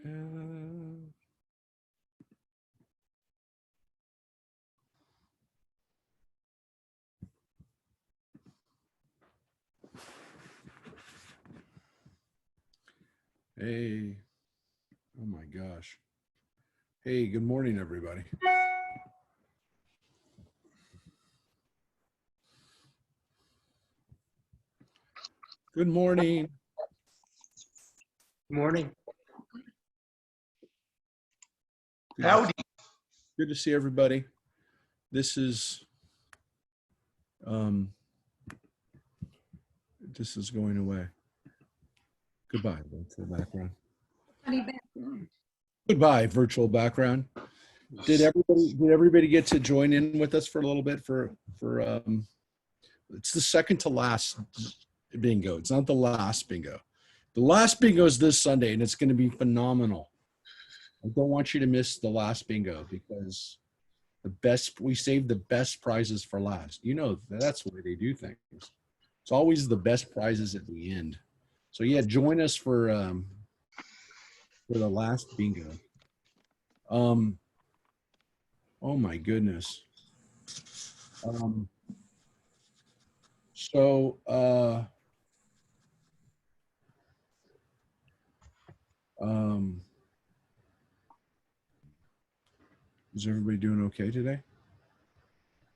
Hey, oh my gosh. Hey, good morning, everybody. Good morning. Good morning. Howdy. Good to see everybody. This is going away. Goodbye, virtual background. Goodbye, virtual background. Did everybody get to join in with us for a little bit for it's the second to last bingo. It's not the last bingo. The last bingo is this Sunday and it's going to be phenomenal. I don't want you to miss the last bingo because we saved the best prizes for last. You know, that's the way they do things. It's always the best prizes at the end. So yeah, join us for the last bingo. Oh my goodness. Is everybody doing okay today?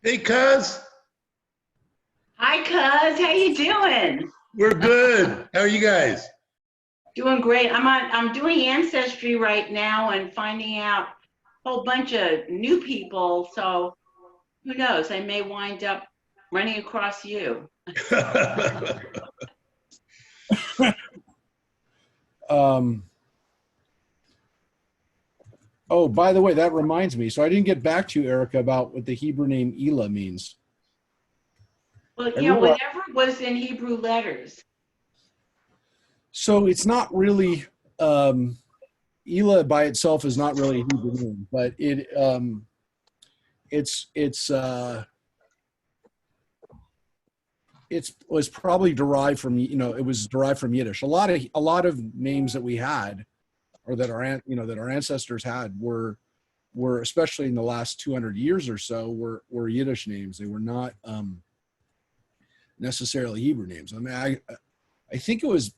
Hey, cuz. Hi, cuz. How you doing? We're good. How are you guys? Doing great. I'm doing Ancestry right now and finding out a whole bunch of new people. So who knows? I may wind up running across you. Oh, by the way, that reminds me. So I didn't get back to you, Erica, about what the Hebrew name Elah means. Well, yeah, whatever was in Hebrew letters. So it's not really, Elah by itself is not really a Hebrew name, but it was probably derived from, it was derived from Yiddish. A lot of names that we had, or that our ancestors had, were especially in the last 200 years or so were Yiddish names. They were not necessarily Hebrew names. I mean, I think it was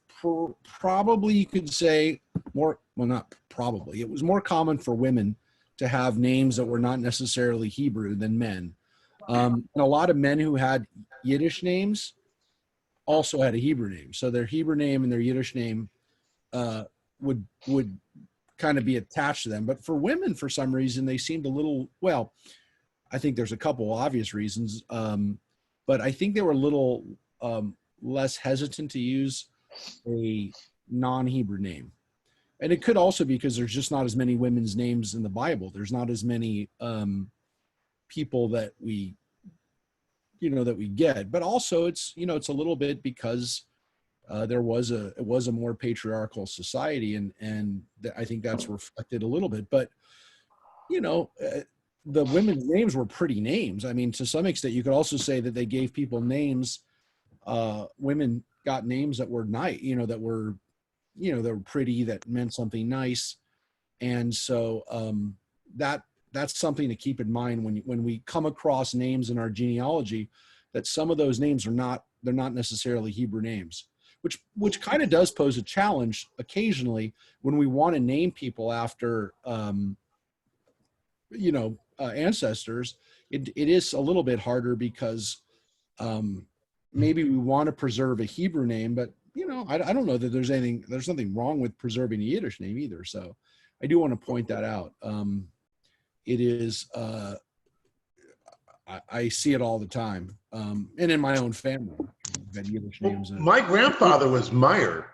probably, you could say, more, well, not probably, it was more common for women to have names that were not necessarily Hebrew than men. And a lot of men who had Yiddish names also had a Hebrew name. So their Hebrew name and their Yiddish name would kind of be attached to them. But for women, for some reason, they seemed a little, well, I think there's a couple obvious reasons, but I think they were a little less hesitant to use a non-Hebrew name. And it could also be because there's just not as many women's names in the Bible. There's not as many people that we get, but also it's a little bit because it was a more patriarchal society, and I think that's reflected a little bit. But the women's names were pretty names. I mean, to some extent, you could also say that they gave people names. Women got names that were nice, that were pretty, that meant something nice, and so that's something to keep in mind when we come across names in our genealogy, that some of those names they're not necessarily Hebrew names, which kind of does pose a challenge occasionally when we want to name people after ancestors. It is a little bit harder because maybe we want to preserve a Hebrew name, but I don't know that there's nothing wrong with preserving a Yiddish name either. So I do want to point that out. It is, I see it all the time. And in my own family, I've had Yiddish names. My grandfather was Meyer,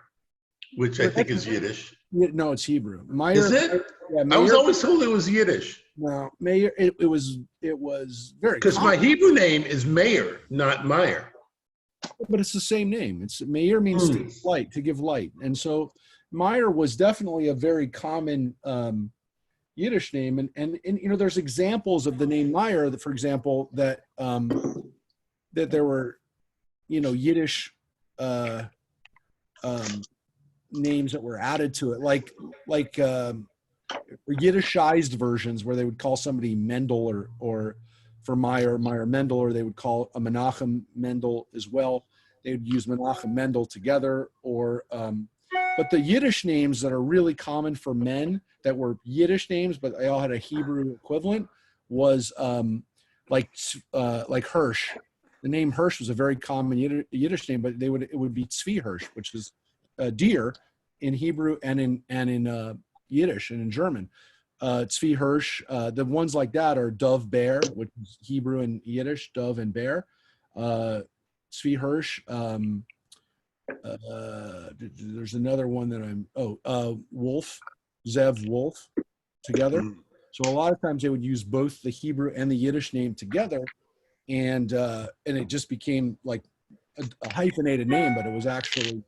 which I think is Yiddish. No, it's Hebrew. Meyer, is it? Yeah, Meyer, I was always told it was Yiddish. No, Meyer, it was very, because my Hebrew name is Meir, not Meyer. But it's the same name. It's Meir means to give light. And so Meyer was definitely a very common Yiddish name. And there's examples of the name Meyer that, for example, that there were, Yiddish names that were added to it, like Yiddishized versions where they would call somebody Mendel or for Meyer Mendel, or they would call a Menachem Mendel as well. They would use Menachem Mendel together, or but the Yiddish names that are really common for men that were Yiddish names, but they all had a Hebrew equivalent, was like Hirsch. The name Hirsch was a very common Yiddish name, but it would be Tzvi Hirsch, which is deer in Hebrew and in Yiddish and in German. Tzvi Hirsch, the ones like that are Dov Bear, which is Hebrew and Yiddish, Dov and Bear. Tzvi Hirsch. There's another one that Wolf, Zev Wolf, together. So a lot of times they would use both the Hebrew and the Yiddish name together, and it just became like a hyphenated name, but it was actually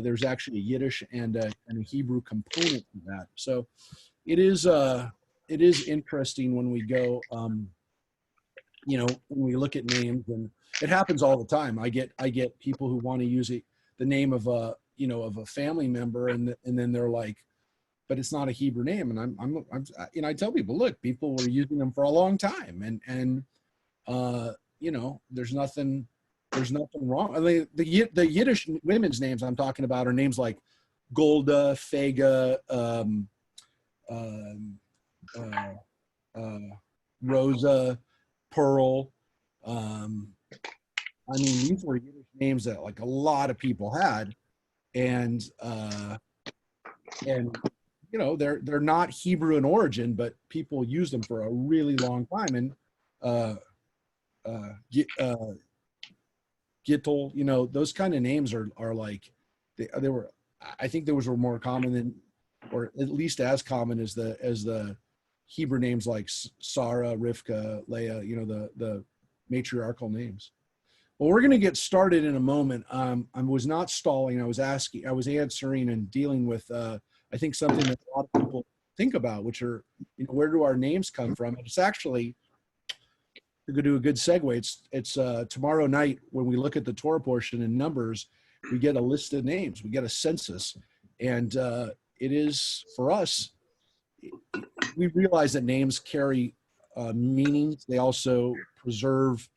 there's actually a Yiddish and a Hebrew component to that. So it is interesting when we go, when we look at names, and it happens all the time. I get people who want to use the name of a family member, and then they're like, but it's not a Hebrew name. And I tell people, look, people were using them for a long time, and there's nothing wrong. I mean, the Yiddish women's names I'm talking about are names like Golda, Fega, Rosa, Pearl. These were Yiddish names that like a lot of people had, and they're not Hebrew in origin, but people used them for a really long time. And Gittel, those kind of names are like they were. I think those were more common than, or at least as common as the Hebrew names like Sarah, Rivka, Leah. The matriarchal names. Well, we're going to get started in a moment. I was not stalling. I was answering and dealing with, I think, something that a lot of people think about, which are, where do our names come from? And it's actually, to do a good segue, it's tomorrow night when we look at the Torah portion in Numbers, we get a list of names. We get a census. And it is, for us, we realize that names carry meanings. They also preserve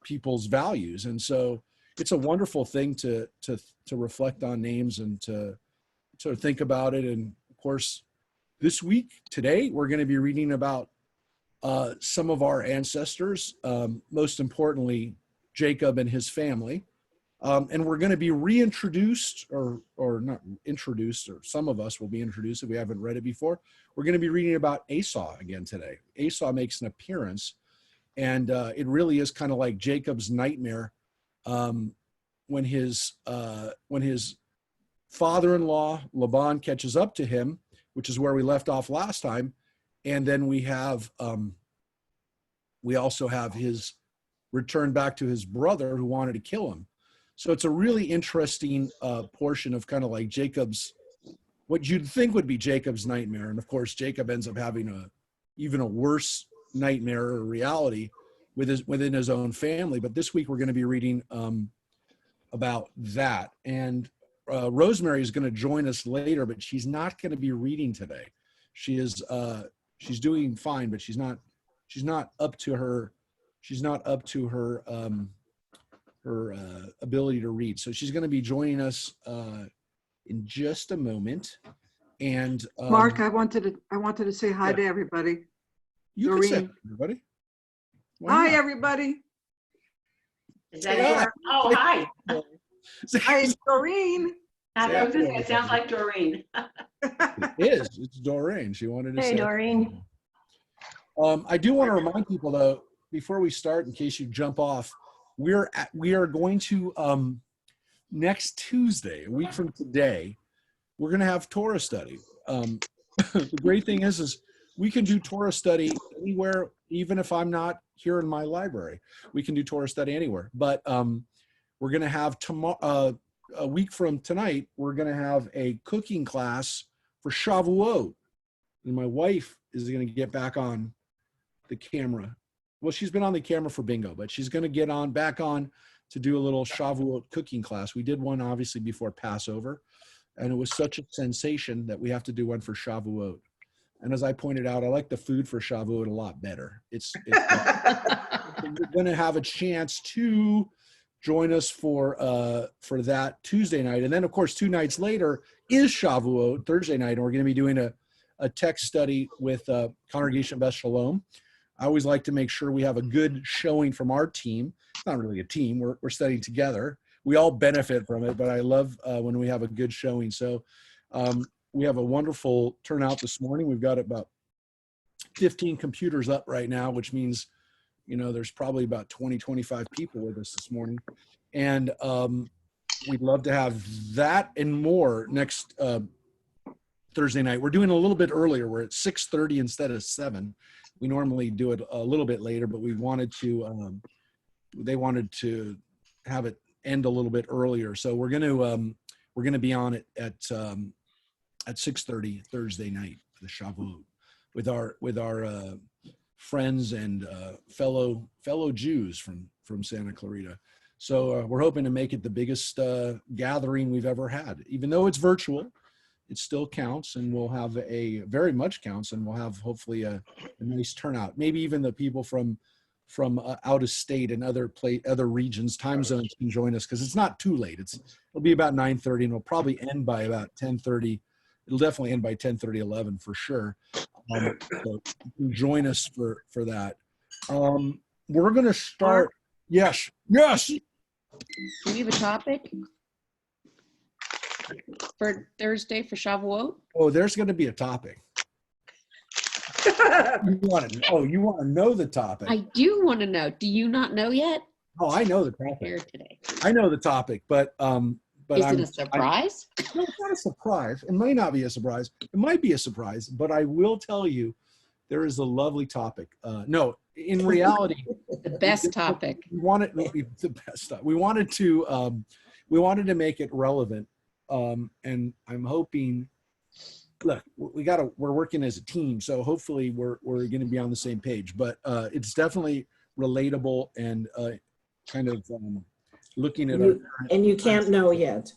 people's values, and so it's a wonderful thing to reflect on names and to think about it. And of course, today we're going to be reading about some of our ancestors, most importantly Jacob and his family, and we're going to be reintroduced, or not introduced, or some of us will be introduced if we haven't read it before. We're going to be reading about Esau again today. Esau makes an appearance. And it really is kind of like Jacob's nightmare when his father-in-law Laban catches up to him, which is where we left off last time, and then we also have his return back to his brother who wanted to kill him. So it's a really interesting portion of kind of like what you'd think would be Jacob's nightmare, and of course Jacob ends up having even a worse nightmare or reality within his own family. But this week we're going to be reading about that, and Rosemary is going to join us later, but she's not going to be reading today. She's doing fine, but she's not up to her ability to read. So she's going to be joining us in just a moment. And Mark, I wanted to say hi to everybody. You can say everybody. Hi, everybody. Is that Doreen? Oh, hi. Hi, Doreen. It sounds like Doreen. It is. It's Doreen. She wanted to say. Hey, Doreen. I do want to remind people, though, before we start, in case you jump off, we are going to next Tuesday, a week from today, we're going to have Torah study. The great thing is we can do Torah study anywhere, even if I'm not here in my library. We can do Torah study anywhere. But we're going to have tomorrow, a week from tonight, we're going to have a cooking class for Shavuot. And my wife is going to get back on the camera. Well, she's been on the camera for bingo, but she's going to get back on to do a little Shavuot cooking class. We did one obviously before Passover, and it was such a sensation that we have to do one for Shavuot. And as I pointed out, I like the food for Shavuot a lot better. You're going to have a chance to join us for that Tuesday night. And then, of course, 2 nights later is Shavuot, Thursday night, and we're going to be doing a text study with Congregation Beth Shalom. I always like to make sure we have a good showing from our team. It's not really a team. We're studying together. We all benefit from it, but I love when we have a good showing. So we have a wonderful turnout this morning. We've got about 15 computers up right now, which means, there's probably about 20, 25 people with us this morning. And we'd love to have that and more next Thursday night. We're doing a little bit earlier. We're at 6:30 instead of 7. We normally do it a little bit later, but we wanted to, they wanted to have it end a little bit earlier. So we're going to be on it at 6:30 Thursday night for the Shavuot with our friends and fellow Jews from Santa Clarita. So we're hoping to make it the biggest gathering we've ever had. Even though it's virtual, it still counts, and we'll have very much counts, and we'll have hopefully a nice turnout. Maybe even the people from out of state and other regions, time zones can join us, because it's not too late. It'll be about 9:30, and it'll probably end by about 10:30. It'll definitely end by 10:30, 11 for sure. So you can join us for that. We're going to start. Yes. Do we have a topic for Thursday for Shavuot? Oh, there's going to be a topic. You want to know the topic? I do want to know. Do you not know yet? Oh, I know the Here topic. today. I know the topic, but Is it a surprise? No, it's not a surprise. It might not be a surprise. It might be a surprise, but I will tell you, there is a lovely topic. No, in reality, The best topic. we wanted the best stuff. We wanted to make it relevant, and I'm hoping. Look, we're working as a team, so hopefully we're going to be on the same page. But it's definitely relatable and kind of looking at And you can't know yet.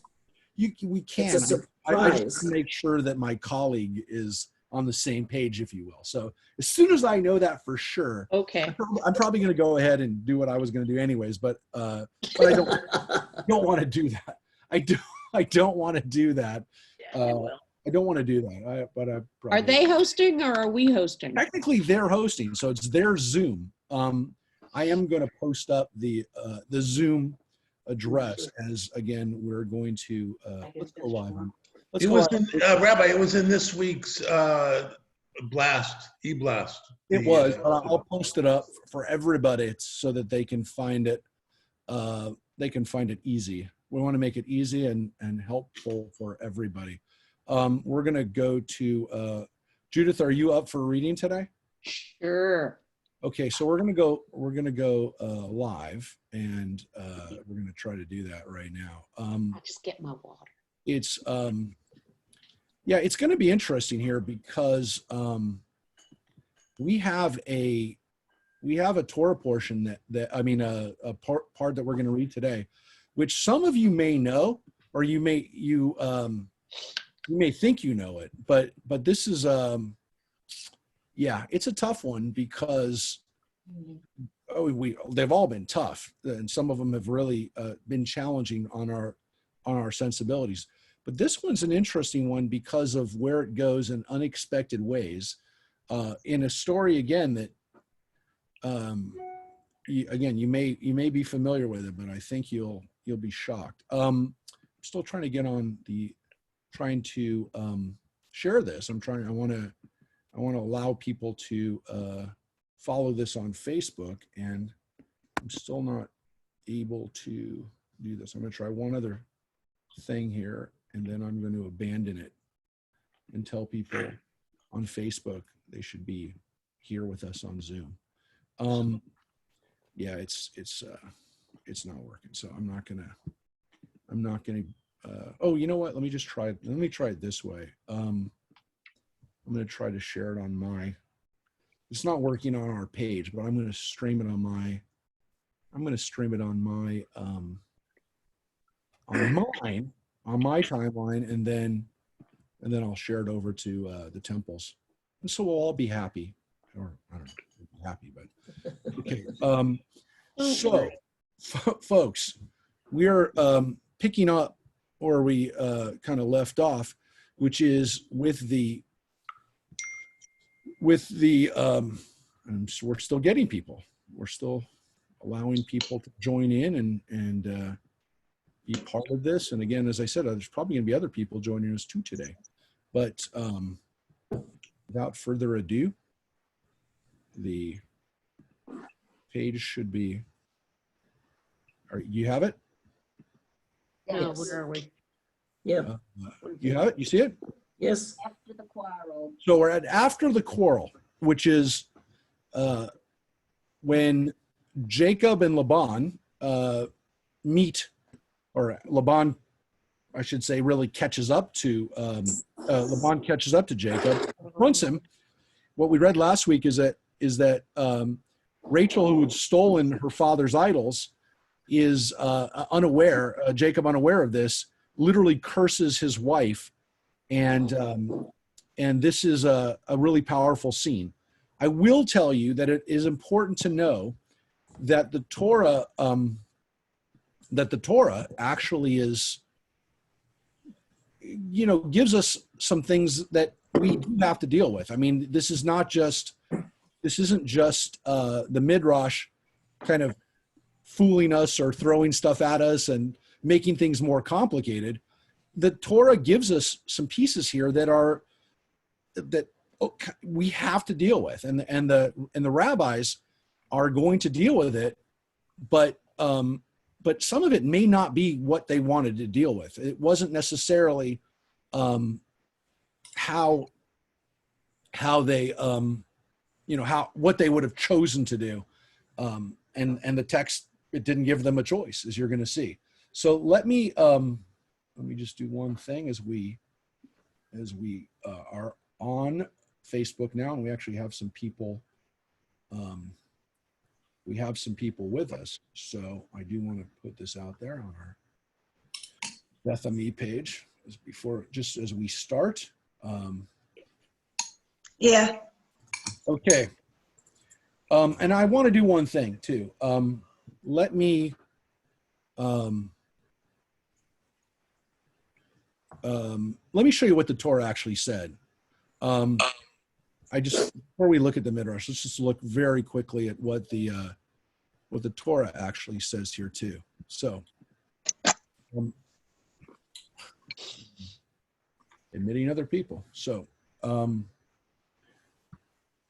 we can. It's a I just surprise. make sure that my colleague is on the same page, if you will. So as soon as I know that for sure, Okay. I'm probably going to go ahead and do what I was going to do anyways. But I don't want to do that. I don't want to do that. I don't want to do that. Are they hosting or are we hosting? Technically, they're hosting, so it's their Zoom. I am going to post up the Zoom address as, again, we're going to let's go live. Rabbi, it was in this week's e-blast. It was. I'll post it up for everybody so that they can find it. They can find it easy. We want to make it easy and helpful for everybody. We're going to go to Judith. Are you up for reading today? Sure. Okay, so we're going to go live, and we're going to try to do that right now. I'll just get my water. It's it's going to be interesting here because we have a Torah portion a part that we're going to read today, which some of you may know, or you may think you know it, but this is it's a tough one because they've all been tough, and some of them have really been challenging on our sensibilities. But this one's an interesting one because of where it goes in unexpected ways, in a story again that you may be familiar with it, but I think you'll be shocked. I'm still trying to get on trying to share this. I want to allow people to follow this on Facebook, and I'm still not able to do this. I'm going to try one other thing here, and then I'm going to abandon it and tell people on Facebook they should be here with us on Zoom. It's not working, so I'm not gonna oh, you know what? Let me try it this way. I'm going to try to share it on it's not working on our page, but I'm going to stream it on I'm going to stream it on my on my timeline, and then I'll share it over to the temples, and so we'll all be happy, or I don't know, we'll be happy, but okay. So, folks, we are picking up where we kind of left off, which is with the we're still getting people. We're still allowing people to join in and be part of this. And again, as I said, there's probably going to be other people joining us too today. But without further ado, the page should be. All right, you have it? No, Yes. where are we? Yeah, You have it? You see it? yes. After the quarrel. So we're at after the quarrel, which is when Jacob and Laban meet, or Laban, I should say, really catches up to Laban catches up to Jacob, confronts him. What we read last week is that Rachel, who had stolen her father's idols, is unaware. Jacob, unaware of this, literally curses his wife, and this is a really powerful scene. I will tell you that it is important to know that the Torah actually is, gives us some things that we do have to deal with. I mean, this isn't just the Midrash kind of fooling us or throwing stuff at us and making things more complicated. The Torah gives us some pieces here that we have to deal with, and the rabbis are going to deal with it, but some of it may not be what they wanted to deal with. It wasn't necessarily how they what they would have chosen to do, and the text, it didn't give them a choice, as you're going to see. So let me just do one thing as we are on Facebook now, and we actually have some people. We have some people with us, so I do want to put this out there on our Bethany page just as we start. Yeah. Okay. And I want to do one thing too. Let me show you what the Torah actually said. Before we look at the Midrash, let's just look very quickly at what the Torah actually says here too. So, admitting other people. So,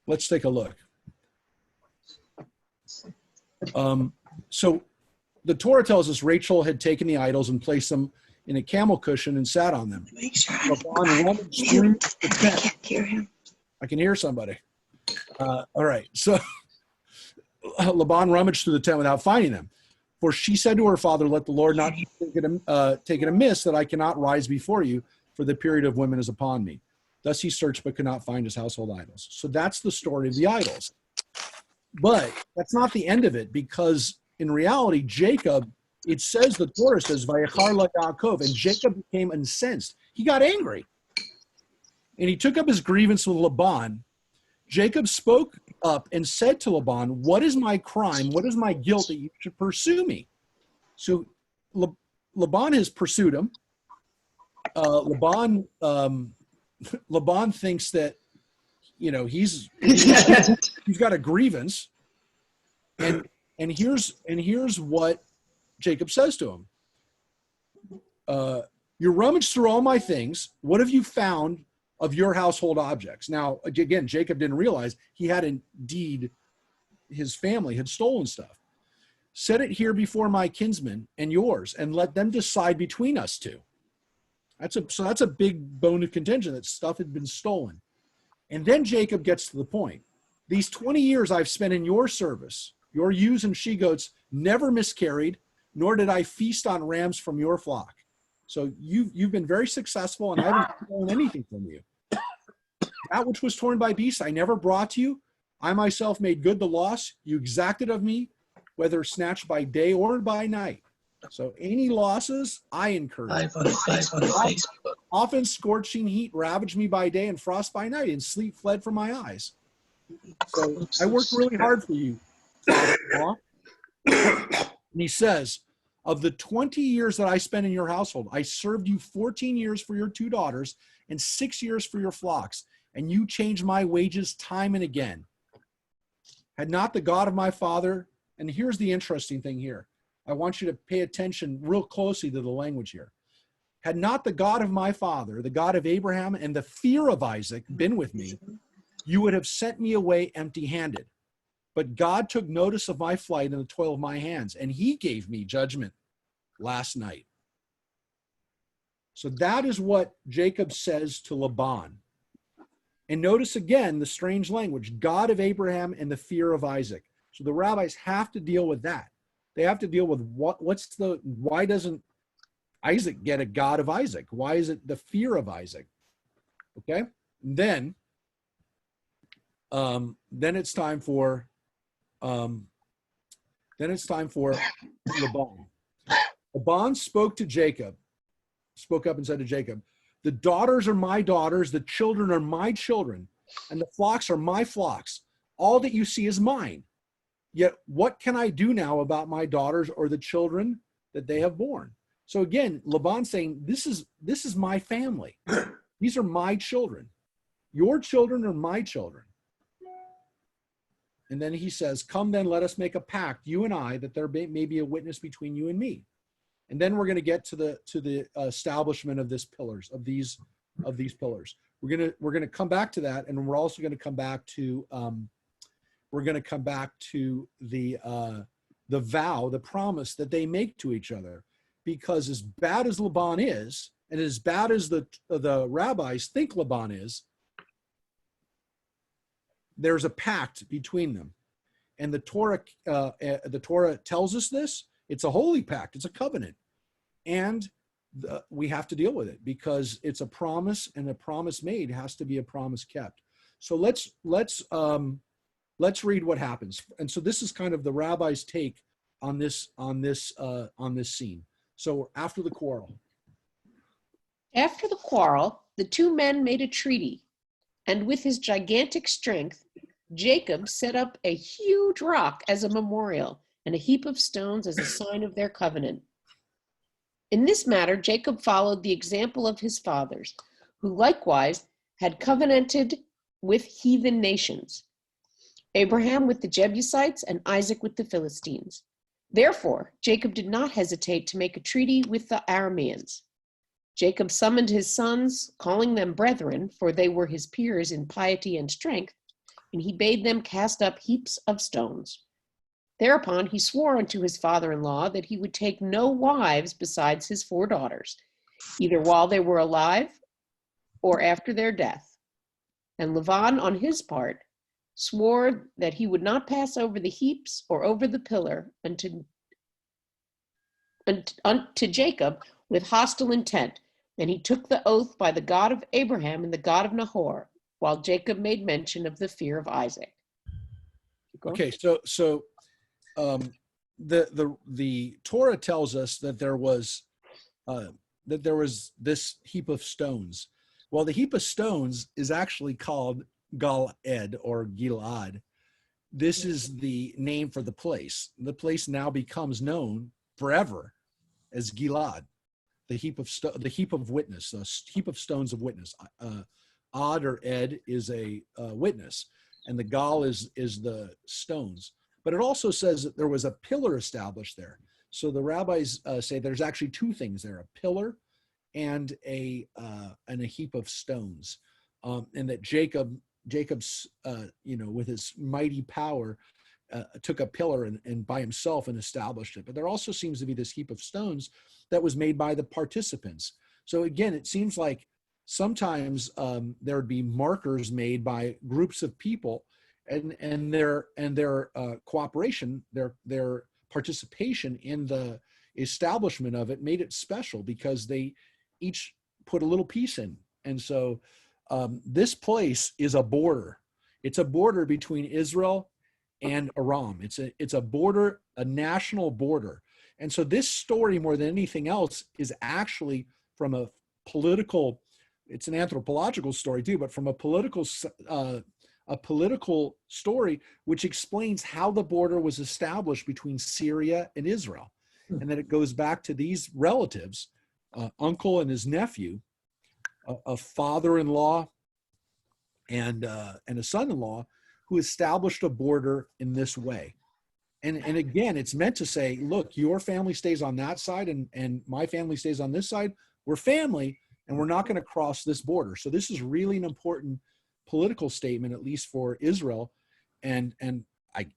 let's take a look. So the Torah tells us Rachel had taken the idols and placed them in a camel cushion and sat on them. Make sure Laban rummaged through the I tent. can't hear him. I can hear somebody. All right. So Laban rummaged through the tent without finding them. For she said to her father, let the Lord not take it amiss that I cannot rise before you, for the period of women is upon me. Thus he searched but could not find his household idols. So that's the story of the idols. But that's not the end of it, because in reality, Jacob, it says, the Torah says, Vayachar la Yaakov, and Jacob became incensed. He got angry. And he took up his grievance with Laban. Jacob spoke up and said to Laban, what is my crime? What is my guilt that you should pursue me? So Laban has pursued him. Laban thinks that, he's got a grievance. And here's what Jacob says to him. You rummaged through all my things. What have you found of your household objects? Now, again, Jacob didn't realize he had indeed, his family had stolen stuff. Set it here before my kinsmen and yours, and let them decide between us two. So that's a big bone of contention, that stuff had been stolen. And then Jacob gets to the point. These 20 years I've spent in your service, your ewes and she-goats never miscarried, nor did I feast on rams from your flock. So you've been very successful, and I haven't stolen anything from you. That which was torn by beasts I never brought to you. I myself made good the loss you exacted of me. whether snatched by day or by night. So any losses, I incurred. Live on Facebook. Often scorching heat ravaged me by day and frost by night, and sleep fled from my eyes. So I worked really hard for you. And he says, of the 20 years that I spent in your household, I served you 14 years for your 2 daughters and 6 years for your flocks, and you changed my wages time and again. Had not the God of my father, and here's the interesting thing here. I want you to pay attention real closely to the language here. Had not the God of my father, the God of Abraham and the fear of Isaac been with me, you would have sent me away empty-handed. But God took notice of my flight and the toil of my hands, and he gave me judgment last night. So that is what Jacob says to Laban. And notice again the strange language, God of Abraham and the fear of Isaac. So the rabbis have to deal with that. They have to deal with why doesn't Isaac get a God of Isaac? Why is it the fear of Isaac? Okay. And then it's time for Laban. Laban spoke up and said to Jacob, the daughters are my daughters, the children are my children, and the flocks are my flocks. All that you see is mine. Yet what can I do now about my daughters or the children that they have borne? So again, Laban's saying, this is my family. These are my children. Your children are my children. And then he says, come then, let us make a pact, you and I, that there may be a witness between you and me. And then we're going to get to the establishment of these pillars, of these pillars. We're going to come back to that, and we're also going to come back to the vow, the promise that they make to each other, because as bad as Laban is, and as bad as the rabbis think Laban is, there's a pact between them, and the Torah tells us this. It's a holy pact. It's a covenant, and we have to deal with it because it's a promise, and a promise made has to be a promise kept. So let's read what happens. And so this is kind of the rabbi's take on this scene. So after the quarrel. After the quarrel, the 2 men made a treaty, and with his gigantic strength, Jacob set up a huge rock as a memorial and a heap of stones as a sign of their covenant. In this matter, Jacob followed the example of his fathers, who likewise had covenanted with heathen nations, Abraham with the Jebusites and Isaac with the Philistines. Therefore, Jacob did not hesitate to make a treaty with the Arameans. Jacob summoned his sons, calling them brethren, for they were his peers in piety and strength, and he bade them cast up heaps of stones. Thereupon he swore unto his father-in-law that he would take no wives besides his 4 daughters, either while they were alive or after their death. And Laban, on his part, swore that he would not pass over the heaps or over the pillar unto Jacob with hostile intent. And he took the oath by the God of Abraham and the God of Nahor, while Jacob made mention of the fear of Isaac. Okay, so the Torah tells us that there was this heap of stones. Well, the heap of stones is actually called Gal-ed or Gilad. This is the name for the place. The place now becomes known forever as Gilad, the heap of witness, the heap of stones of witness. Ad or Ed is a witness, and the Gal is the stones. But it also says that there was a pillar established there. So the rabbis say there's actually 2 things there: a pillar and a heap of stones, and that Jacob's with his mighty power took a pillar and by himself and established it. But there also seems to be this heap of stones that was made by the participants. So again, it seems like sometimes there would be markers made by groups of people, and their cooperation, their participation in the establishment of it made it special because they each put a little piece in. And so this place is a border. It's a border between Israel and Aram. It's a border, a national border. And so this story, more than anything else, is actually from a political, it's an anthropological story too, but from a political story, which explains how the border was established between Syria and Israel. And then it goes back to these relatives, uncle and his nephew, a father-in-law and a son-in-law, who established a border in this way. And again, it's meant to say, look, your family stays on that side and my family stays on this side. We're family and we're not going to cross this border. So this is really an important political statement, at least for Israel. And I,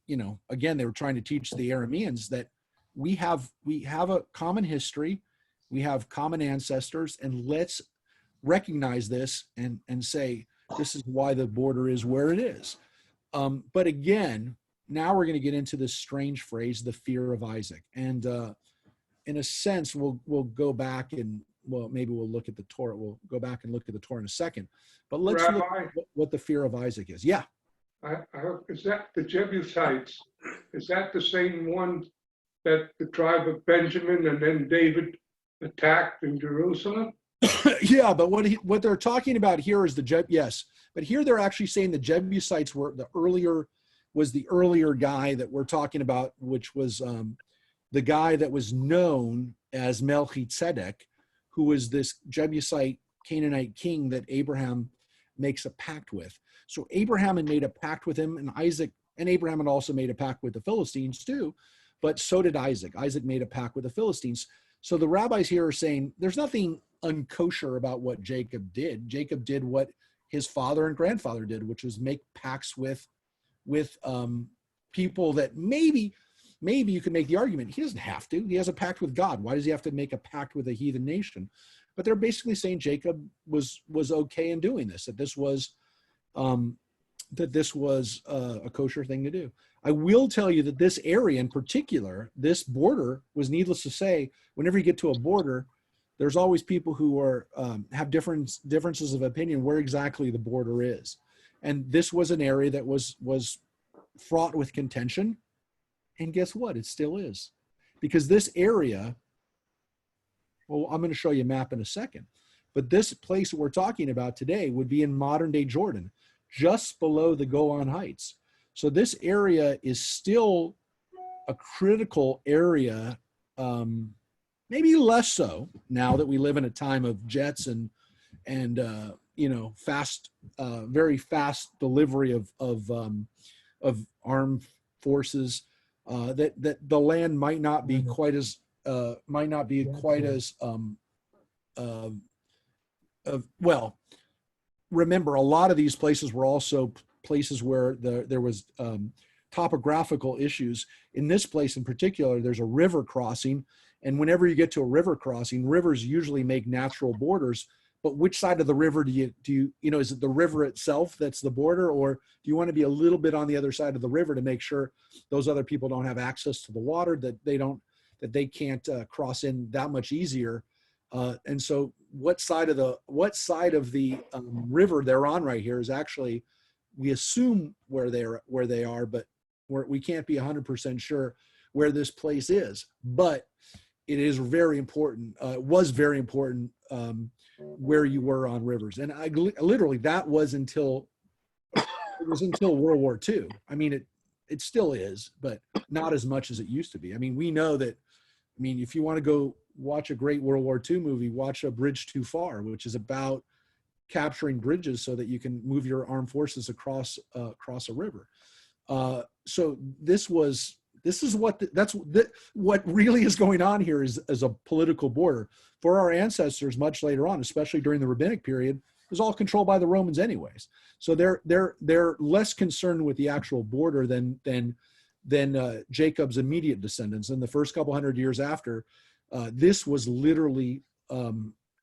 again, they were trying to teach the Arameans that we have a common history, we have common ancestors, and let's recognize this and say, this is why the border is where it is. But again, now we're going to get into this strange phrase, the fear of Isaac. And in a sense, we'll go back and, well, maybe we'll look at the Torah. We'll go back and look at the Torah in a second. But let's look at what the fear of Isaac is. Yeah. Is that the Jebusites? Is that the same one that the tribe of Benjamin and then David attacked in Jerusalem? Yeah, but what they're talking about here is yes. But here they're actually saying the Jebusites were the earlier guy that we're talking about, which was the guy that was known as Melchizedek, who was this Jebusite Canaanite king that Abraham makes a pact with. So Abraham had made a pact with him, and Isaac, and Abraham had also made a pact with the Philistines too, but so did Isaac. Isaac made a pact with the Philistines. So the rabbis here are saying there's nothing unkosher about what Jacob did. Jacob did what his father and grandfather did, which was make pacts with people that maybe you could make the argument he doesn't have to. He has a pact with God. Why does he have to make a pact with a heathen nation? But they're basically saying Jacob was okay in doing this, that this was a kosher thing to do. I will tell you that this area in particular, this border, was, needless to say, whenever you get to a border, there's always people who are have differences of opinion where exactly the border is. And this was an area that was fraught with contention. And guess what? It still is. Because this area, well, I'm going to show you a map in a second, but this place that we're talking about today would be in modern day Jordan, just below the Golan Heights. So this area is still a critical area, maybe less so now that we live in a time of jets and fast, very fast delivery of armed forces. That the land might not be quite as well. Remember, a lot of these places were also places where there was topographical issues. In this place in particular, there's a river crossing, and whenever you get to a river crossing, rivers usually make natural borders. But which side of the river do you is it the river itself that's the border, or do you want to be a little bit on the other side of the river to make sure those other people don't have access to the water, that they can't cross in that much easier? And so what side of the river they're on right here is actually, we assume where they are, but we can't be 100% sure where this place is. But it is very important. It was very important where you were on rivers, and I literally that was until World War II. I mean, it still is, but not as much as it used to be. I mean, we know that. I mean, if you want to go watch a great World War II movie, watch A Bridge Too Far, which is about capturing bridges so that you can move your armed forces across a river. So this is what really is going on here is a political border. For our ancestors, much later on, especially during the rabbinic period, it was all controlled by the Romans anyways. So they're less concerned with the actual border than Jacob's immediate descendants. In the first couple hundred years after, this was literally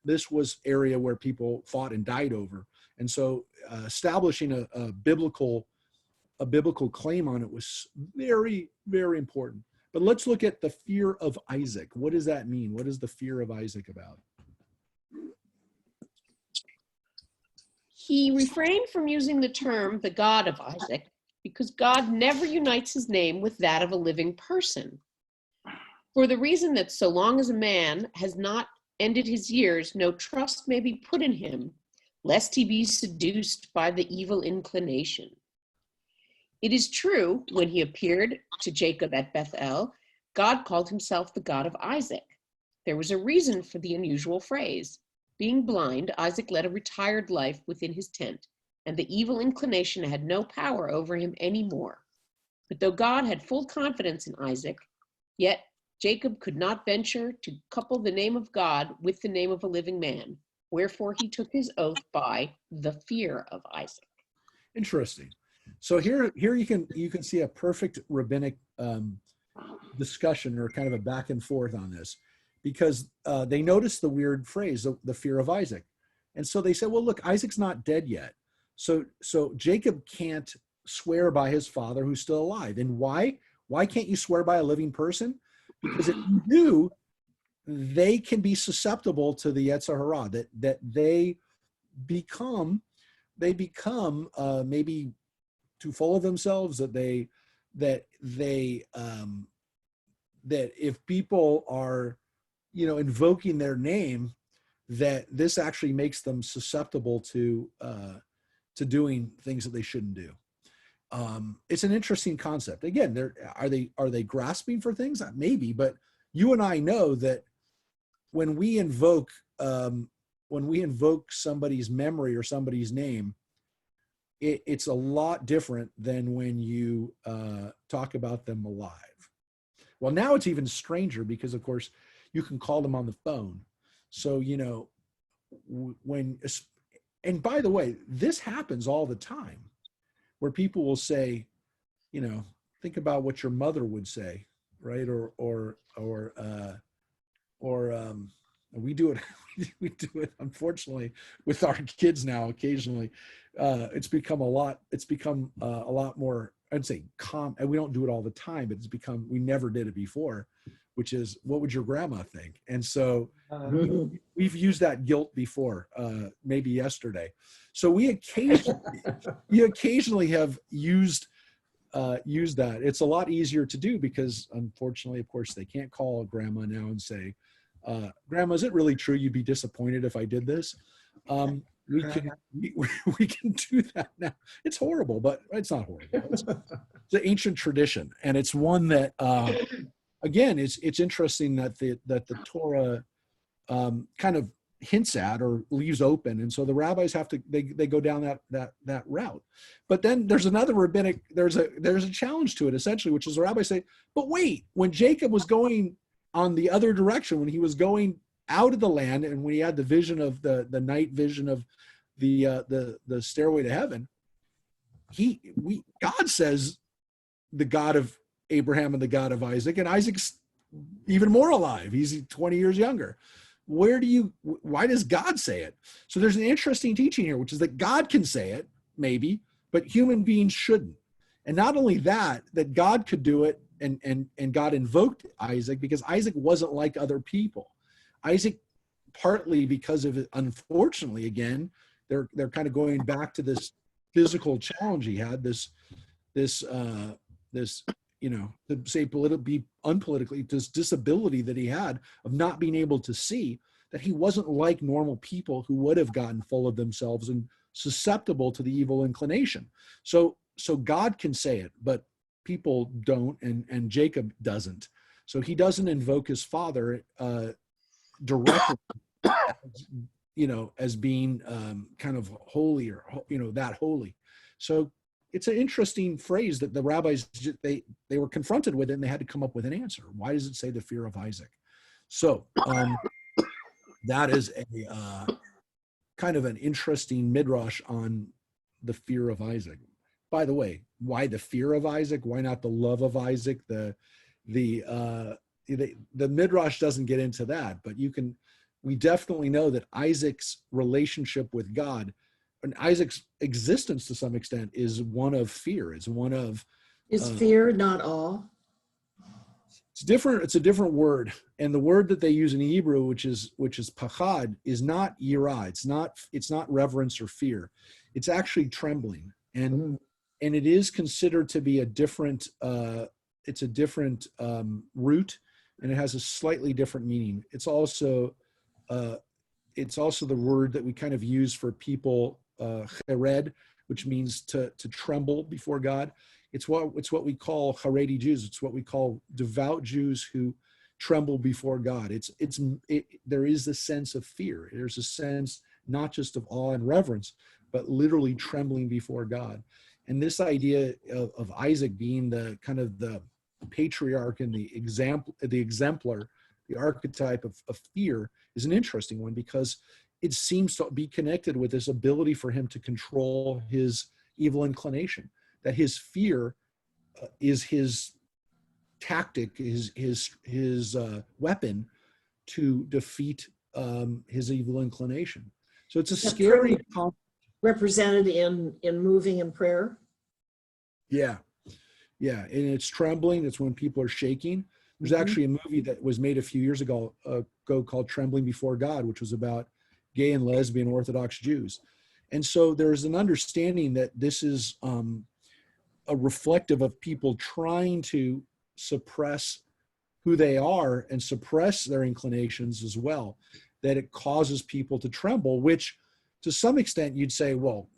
this was area where people fought and died over. And so establishing a biblical claim on it was very, very important. But let's look at the fear of Isaac. What does that mean? What is the fear of Isaac about? He refrained from using the term the God of Isaac because God never unites his name with that of a living person. For the reason that so long as a man has not ended his years, no trust may be put in him, lest he be seduced by the evil inclination. It is true, when he appeared to Jacob at Bethel, God called himself the God of Isaac. There was a reason for the unusual phrase. Being blind, Isaac led a retired life within his tent, and the evil inclination had no power over him anymore. But though God had full confidence in Isaac, yet Jacob could not venture to couple the name of God with the name of a living man. Wherefore he took his oath by the fear of Isaac. Interesting. So here you can see a perfect rabbinic discussion, or kind of a back and forth on this, because they noticed the weird phrase, the fear of Isaac. And so they said, well, look, Isaac's not dead yet. So Jacob can't swear by his father who's still alive. And why? Why can't you swear by a living person? Because if you do, they can be susceptible to the Yetzer Hara, that they become maybe too full of themselves, that if people are, invoking their name, that this actually makes them susceptible to doing things that they shouldn't do. It's an interesting concept. Again, are they grasping for things? Maybe, but you and I know that when we invoke somebody's memory or somebody's name, it's a lot different than when you talk about them alive. Well, now it's even stranger because, of course, you can call them on the phone. So, and by the way, this happens all the time, where people will say, think about what your mother would say, right? Or we do it. We do it, unfortunately, with our kids now. Occasionally, it's become a lot more, I'd say, and we don't do it all the time, but we never did it before, which is, what would your grandma think? And so we've used that guilt before, maybe yesterday. So we occasionally have used that. It's a lot easier to do because, unfortunately, of course, they can't call grandma now and say, Grandma, is it really true you'd be disappointed if I did this? We can do that now. It's horrible, but it's not horrible. It's an ancient tradition, and it's one that, again, it's interesting that the Torah kind of hints at or leaves open, and so the rabbis have to they go down that route. But then there's another rabbinic, there's a challenge to it, essentially, which is the rabbis say, but wait, when Jacob was going on the other direction, when he was going out of the land, and when he had the vision of the night vision of the stairway to heaven, God says the God of Abraham and the God of Isaac, and Isaac's even more alive. He's 20 years younger. Why does God say it? So there's an interesting teaching here, which is that God can say it, maybe, but human beings shouldn't. And not only that God could do it, and God invoked Isaac because Isaac wasn't like other people. Isaac, partly because of it, unfortunately, again, they're kind of going back to this physical challenge he had, this to say be unpolitically, this disability that he had of not being able to see, that he wasn't like normal people who would have gotten full of themselves and susceptible to the evil inclination. So God can say it, but people don't, and Jacob doesn't. So he doesn't invoke his father directly, as being kind of holy, or that holy. So it's an interesting phrase that the rabbis, they were confronted with it, and they had to come up with an answer. Why does it say the fear of Isaac? So that is a kind of an interesting midrash on the fear of Isaac. By the way, why the fear of Isaac? Why not the love of Isaac? The midrash doesn't get into that, but we definitely know that Isaac's relationship with God, and Isaac's existence to some extent, is one of fear. It's one of Is fear not all? It's different. It's a different word, and the word that they use in Hebrew, which is pachad, is not yirah. It's not reverence or fear. It's actually trembling. And and it is considered to be a different, it's a different root, and it has a slightly different meaning. It's also the word that we kind of use for people, chered, which means to tremble before God. It's what we call Haredi Jews. It's what we call devout Jews who tremble before God. There is a sense of fear. There's a sense not just of awe and reverence, but literally trembling before God. And this idea of Isaac being the kind of the patriarch and the exemplar, the archetype of fear, is an interesting one, because it seems to be connected with this ability for him to control his evil inclination, that his fear is his tactic, his weapon to defeat his evil inclination. So it's a scary Represented in moving in prayer. Yeah. And it's trembling. It's when people are shaking. There's actually a movie that was made a few years ago called Trembling Before God, which was about gay and lesbian Orthodox Jews. And so there's an understanding that this is a reflective of people trying to suppress who they are and suppress their inclinations as well, that it causes people to tremble, which to some extent you'd say, well,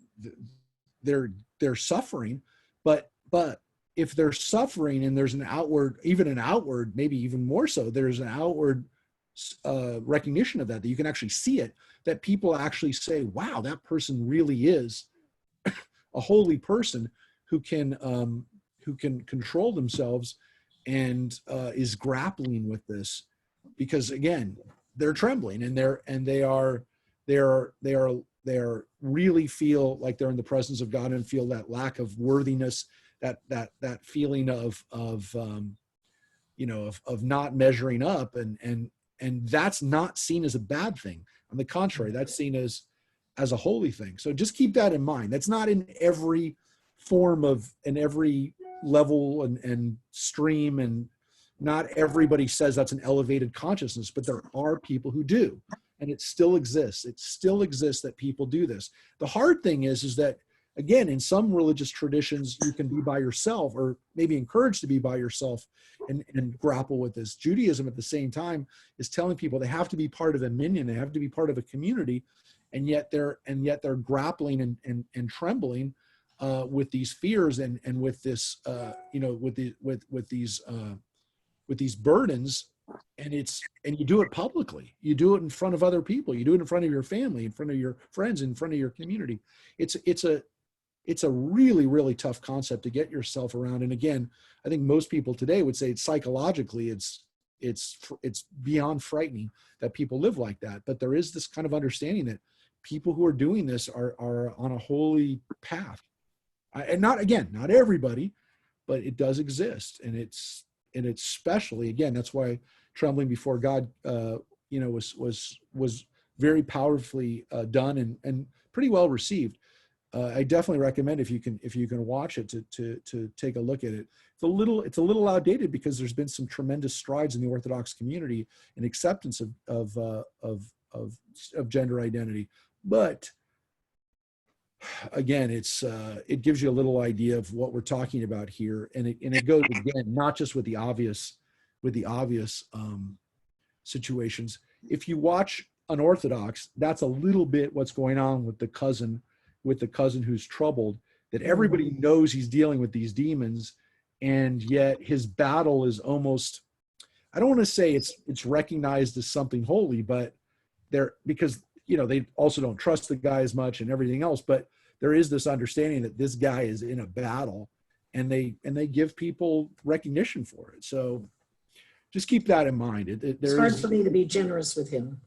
they're suffering, but if they're suffering and there's an outward, maybe even more so, there's an outward recognition of that you can actually see it, that people actually say, wow, that person really is a holy person who can control themselves and is grappling with this, because again, they're trembling and they really feel like they're in the presence of God and feel that lack of worthiness, that feeling of not measuring up, and that's not seen as a bad thing. On the contrary, that's seen as a holy thing. So just keep that in mind. That's not in every form in every level and stream, and not everybody says that's an elevated consciousness, but there are people who do, and it still exists. It still exists that people do this. The hard thing is that, again, in some religious traditions, you can be by yourself, or maybe encouraged to be by yourself and grapple with this. Judaism at the same time is telling people they have to be part of a minyan, they have to be part of a community, and yet they're grappling and trembling with these fears and with this with these burdens. And you do it publicly. You do it in front of other people. You do it in front of your family, in front of your friends, in front of your community. It's a really, really tough concept to get yourself around. And again, I think most people today would say psychologically, it's beyond frightening that people live like that. But there is this kind of understanding that people who are doing this are on a holy path. And not everybody, but it does exist. And it's especially, again, that's why Trembling Before God, was very powerfully done and pretty well received. I definitely recommend if you can watch it to take a look at it. It's a little outdated because there's been some tremendous strides in the Orthodox community and acceptance of gender identity, but again, it gives you a little idea of what we're talking about here, and it goes again not just with the obvious situations. If you watch Unorthodox, that's a little bit what's going on with the cousin who's troubled, that everybody knows he's dealing with these demons, and yet his battle is almost, I don't want to say it's recognized as something holy, but because they also don't trust the guy as much and everything else, but there is this understanding that this guy is in a battle, and they give people recognition for it. So just keep that in mind. It's hard for me to be generous with him.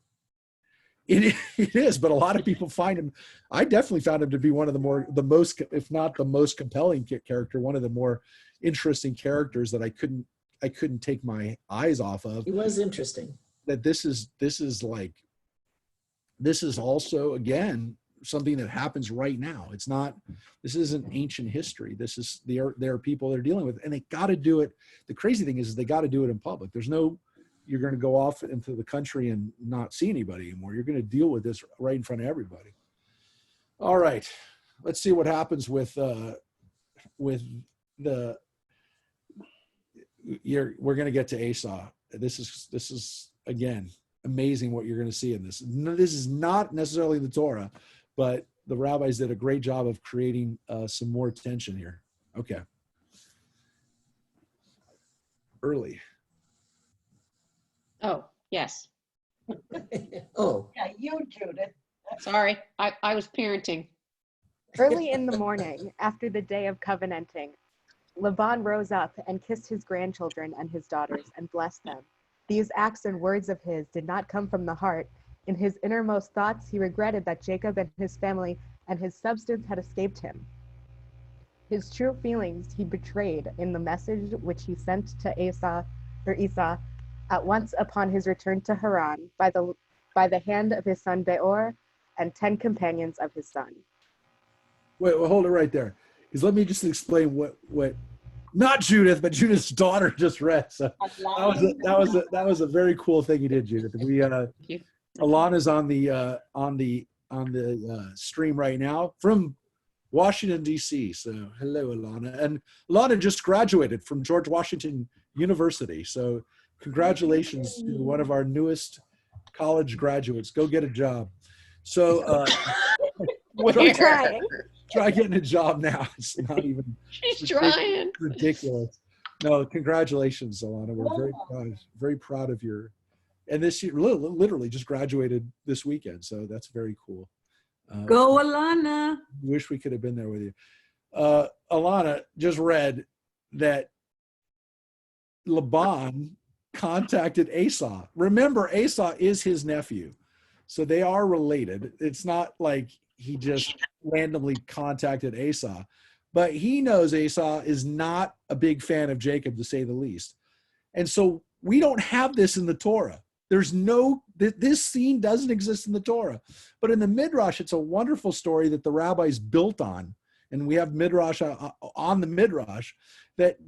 It is, but a lot of people find him. I definitely found him to be one of the most, if not the most compelling character, one of the more interesting characters that I couldn't take my eyes off of. He was interesting. That this is also, again, something that happens right now. This isn't ancient history. There are people they're dealing with, and they got to do it. The crazy thing is they got to do it in public. You're going to go off into the country and not see anybody anymore. You're going to deal with this right in front of everybody. All right, let's see what happens with the we're going to get to Esau. This is again amazing what you're going to see in this. No, this is not necessarily the Torah, but the rabbis did a great job of creating some more tension here. Okay. Early. Oh, yes. Oh, Yeah, you, Judith. Sorry. I was parenting. Early in the morning, after the day of covenanting, Laban rose up and kissed his grandchildren and his daughters and blessed them. These acts and words of his did not come from the heart. In his innermost thoughts, he regretted that Jacob and his family and his substance had escaped him. His true feelings he betrayed in the message which he sent to Esau at once upon his return to Haran by the hand of his son Beor and 10 companions of his son. Wait, well, hold it right there. Because let me just explain what not Judith, but Judith's daughter just read. So that was a very cool thing you did, Judith. We you. Alana's on the stream right now from Washington D.C. So hello, Alana, and Alana just graduated from George Washington University. So congratulations to one of our newest college graduates. Go get a job. So try getting a job now. It's not even. She's trying. Ridiculous. No, congratulations, Alana. We're very proud of your. And this year, literally just graduated this weekend, so that's very cool. Go, Alana. Wish we could have been there with you. Alana just read that Laban contacted Esau. Remember, Esau is his nephew, so they are related. It's not like he just randomly contacted Esau, but he knows Esau is not a big fan of Jacob, to say the least. And so we don't have this in the Torah. This scene doesn't exist in the Torah, but in the Midrash, it's a wonderful story that the rabbis built on. And we have Midrash on the Midrash that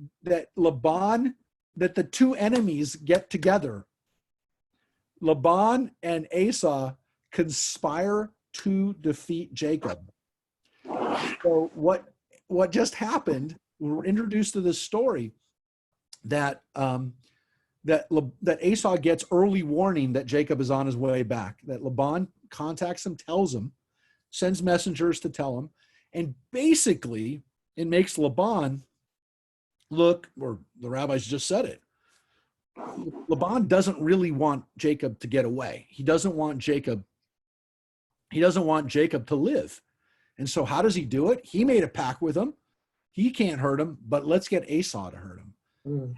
Laban, that the two enemies get together. Laban and Esau conspire to defeat Jacob. So what just happened, we're introduced to this story that Esau gets early warning that Jacob is on his way back, that Laban contacts him, tells him, sends messengers to tell him, and basically it makes Laban look, or the rabbis just said it, Laban doesn't really want Jacob to get away. He doesn't want Jacob to live. And so how does he do it? He made a pact with him. He can't hurt him, but let's get Esau to hurt him.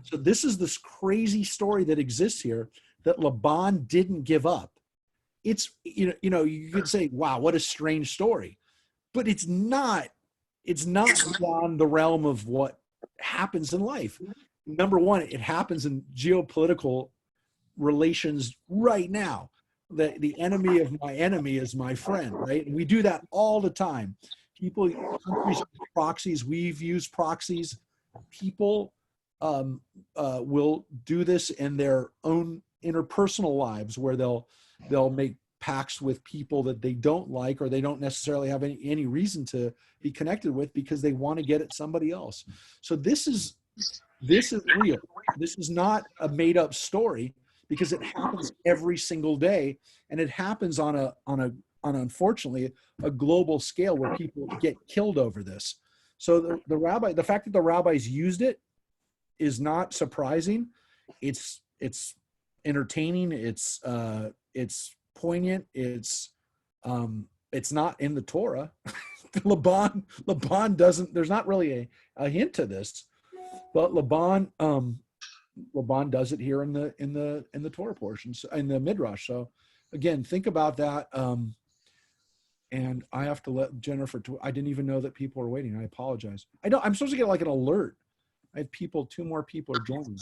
So this is this crazy story that exists here that Laban didn't give up. It's, you could say, wow, what a strange story, but it's not beyond the realm of what happens in life. Number one, it happens in geopolitical relations right now. The enemy of my enemy is my friend, right? And we do that all the time. Countries use proxies. We've used proxies. People will do this in their own interpersonal lives, where they'll make pacts with people that they don't like, or they don't necessarily have any reason to be connected with, because they want to get at somebody else. So this is real. This is not a made up story, because it happens every single day, and it happens on unfortunately a global scale, where people get killed over this. So the fact that the rabbis used it is not surprising. It's entertaining. It's poignant. It's not in the Torah. Laban doesn't. There's not really a hint to this, but Laban does it here in the Torah portions, in the Midrash. So again, think about that. And I have to let Jennifer. I didn't even know that people are waiting. I apologize. I'm supposed to get like an alert. I have two more people are joining.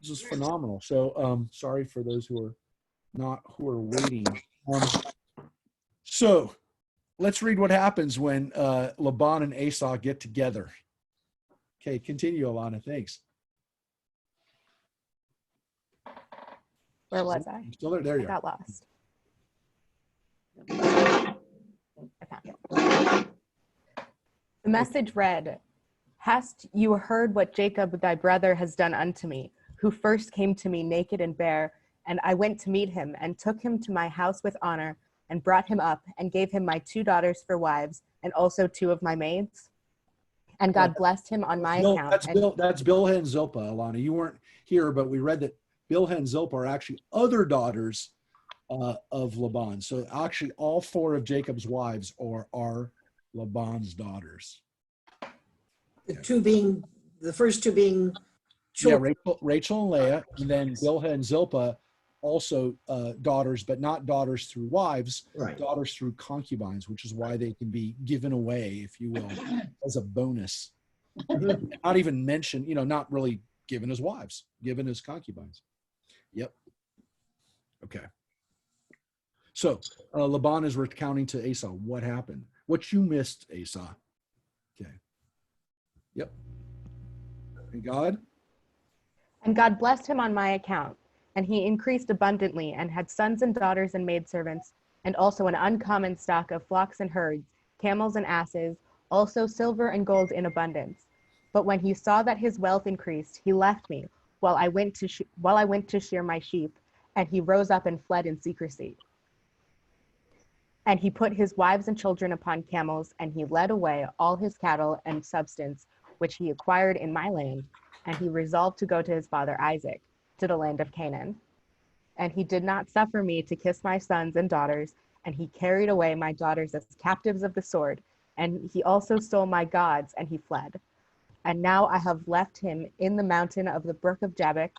This is phenomenal. So sorry for those who are waiting. So let's read what happens when Laban and Esau get together. Okay, continue, Alana. Thanks. Where was I? Still there? There you I are. got lost. I found it. The message read, Hast you heard what Jacob thy brother has done unto me, who first came to me naked and bare, and I went to meet him, and took him to my house with honor, and brought him up, and gave him my 2 daughters for wives, and also 2 of my maids? And God blessed him on my account. That's Bilhah and Zilpah, Alana. You weren't here, but we read that Bilhah and Zilpah are actually other daughters of Laban. So actually all 4 of Jacob's wives are Laban's daughters. The first 2 being Yeah, Rachel and Leah, and then Bilhah and Zilpah, also daughters, but not daughters through wives, Right. daughters through concubines, which is why they can be given away, if you will, as a bonus. Not even mentioned, not really given as wives, given as concubines. Yep. Okay. So Laban is recounting to Esau what happened, what you missed, Esau. Okay. Yep. And God? And God blessed him on my account, and he increased abundantly, and had sons and daughters and maidservants, and also an uncommon stock of flocks and herds, camels and asses, also silver and gold in abundance. But when he saw that his wealth increased, he left me, while I went to shear my sheep, and he rose up and fled in secrecy. And he put his wives and children upon camels, and he led away all his cattle and substance, which he acquired in my land, and he resolved to go to his father Isaac, to the land of Canaan. And he did not suffer me to kiss my sons and daughters, and he carried away my daughters as captives of the sword, and he also stole my gods, and he fled. And now I have left him in the mountain of the brook of Jabbok,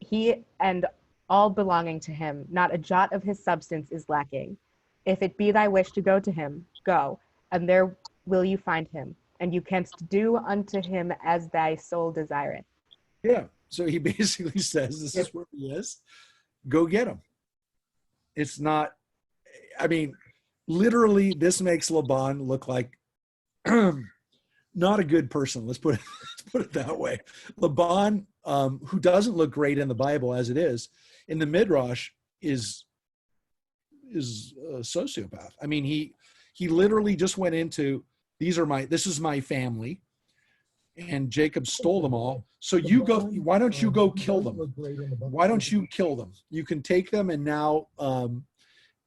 he and all belonging to him, not a jot of his substance is lacking. If it be thy wish to go to him, go, and there will you find him, and you canst do unto him as thy soul desireth. Yeah. So he basically says, this is where he is. Go get him. It's not, literally, this makes Laban look like not a good person. Let's put it that way. Laban, who doesn't look great in the Bible as it is, in the Midrash is a sociopath. He literally just went into, this is my family, and Jacob stole them all. So why don't you go kill them? Why don't you kill them? You can take them and now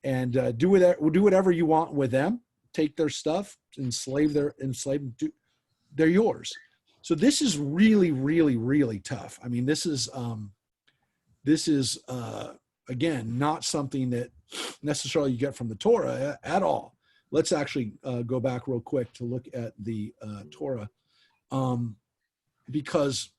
do whatever you want with them. Take their stuff, enslave them. They're yours. So this is really, really, really tough. This is again, not something that necessarily you get from the Torah at all. Let's actually go back real quick to look at the Torah. Because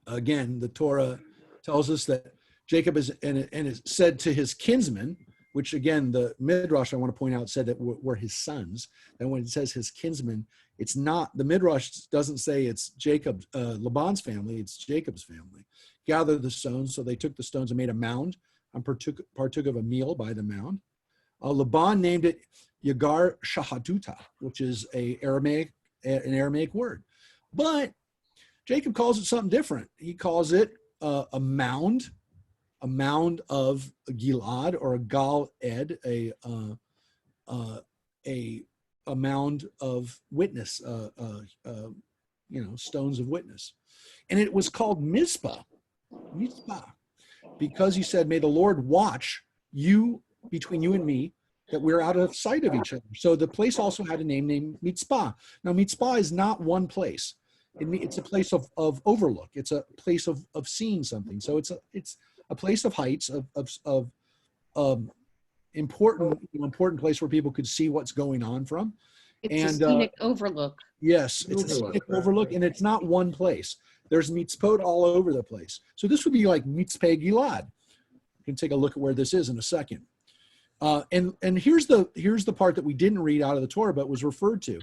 again, the Torah tells us that Jacob is, and it said to his kinsmen, which again, the Midrash, I want to point out, said that were his sons. And when it says his kinsmen, it's not, the Midrash doesn't say it's Laban's family, it's Jacob's family. Gather the stones. So they took the stones and made a mound and partook of a meal by the mound. Laban named it Yagar Shahaduta, which is an Aramaic word. But Jacob calls it something different. He calls it a mound of Gilad, or a Gal Ed, a mound of witness, stones of witness. And it was called Mizpah, because he said, may the Lord watch between you and me, that we're out of sight of each other. So the place also had a name named Mitzpah. Now, Mitzpah is not one place. It's a place of overlook. It's a place of seeing something. So it's a place of heights, of important place where people could see what's going on from. It's a scenic overlook. Yes, it's a scenic overlook, and it's not one place. There's mitzvot all over the place. So this would be like Mitzpeh Gilad. You can take a look at where this is in a second. And here's the part that we didn't read out of the Torah, but was referred to,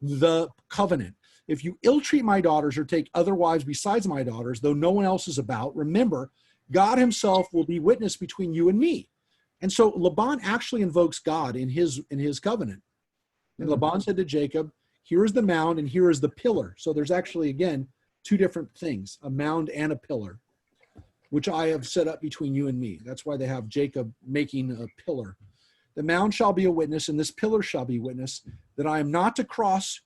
the covenant. If you ill-treat my daughters or take other wives besides my daughters, though no one else is about, remember, God himself will be witness between you and me. And so Laban actually invokes God in his covenant. And Laban said to Jacob, here is the mound and here is the pillar. So there's actually, again, 2 different things, a mound and a pillar, which I have set up between you and me. That's why they have Jacob making a pillar. The mound shall be a witness, and this pillar shall be witness, that I am not to cross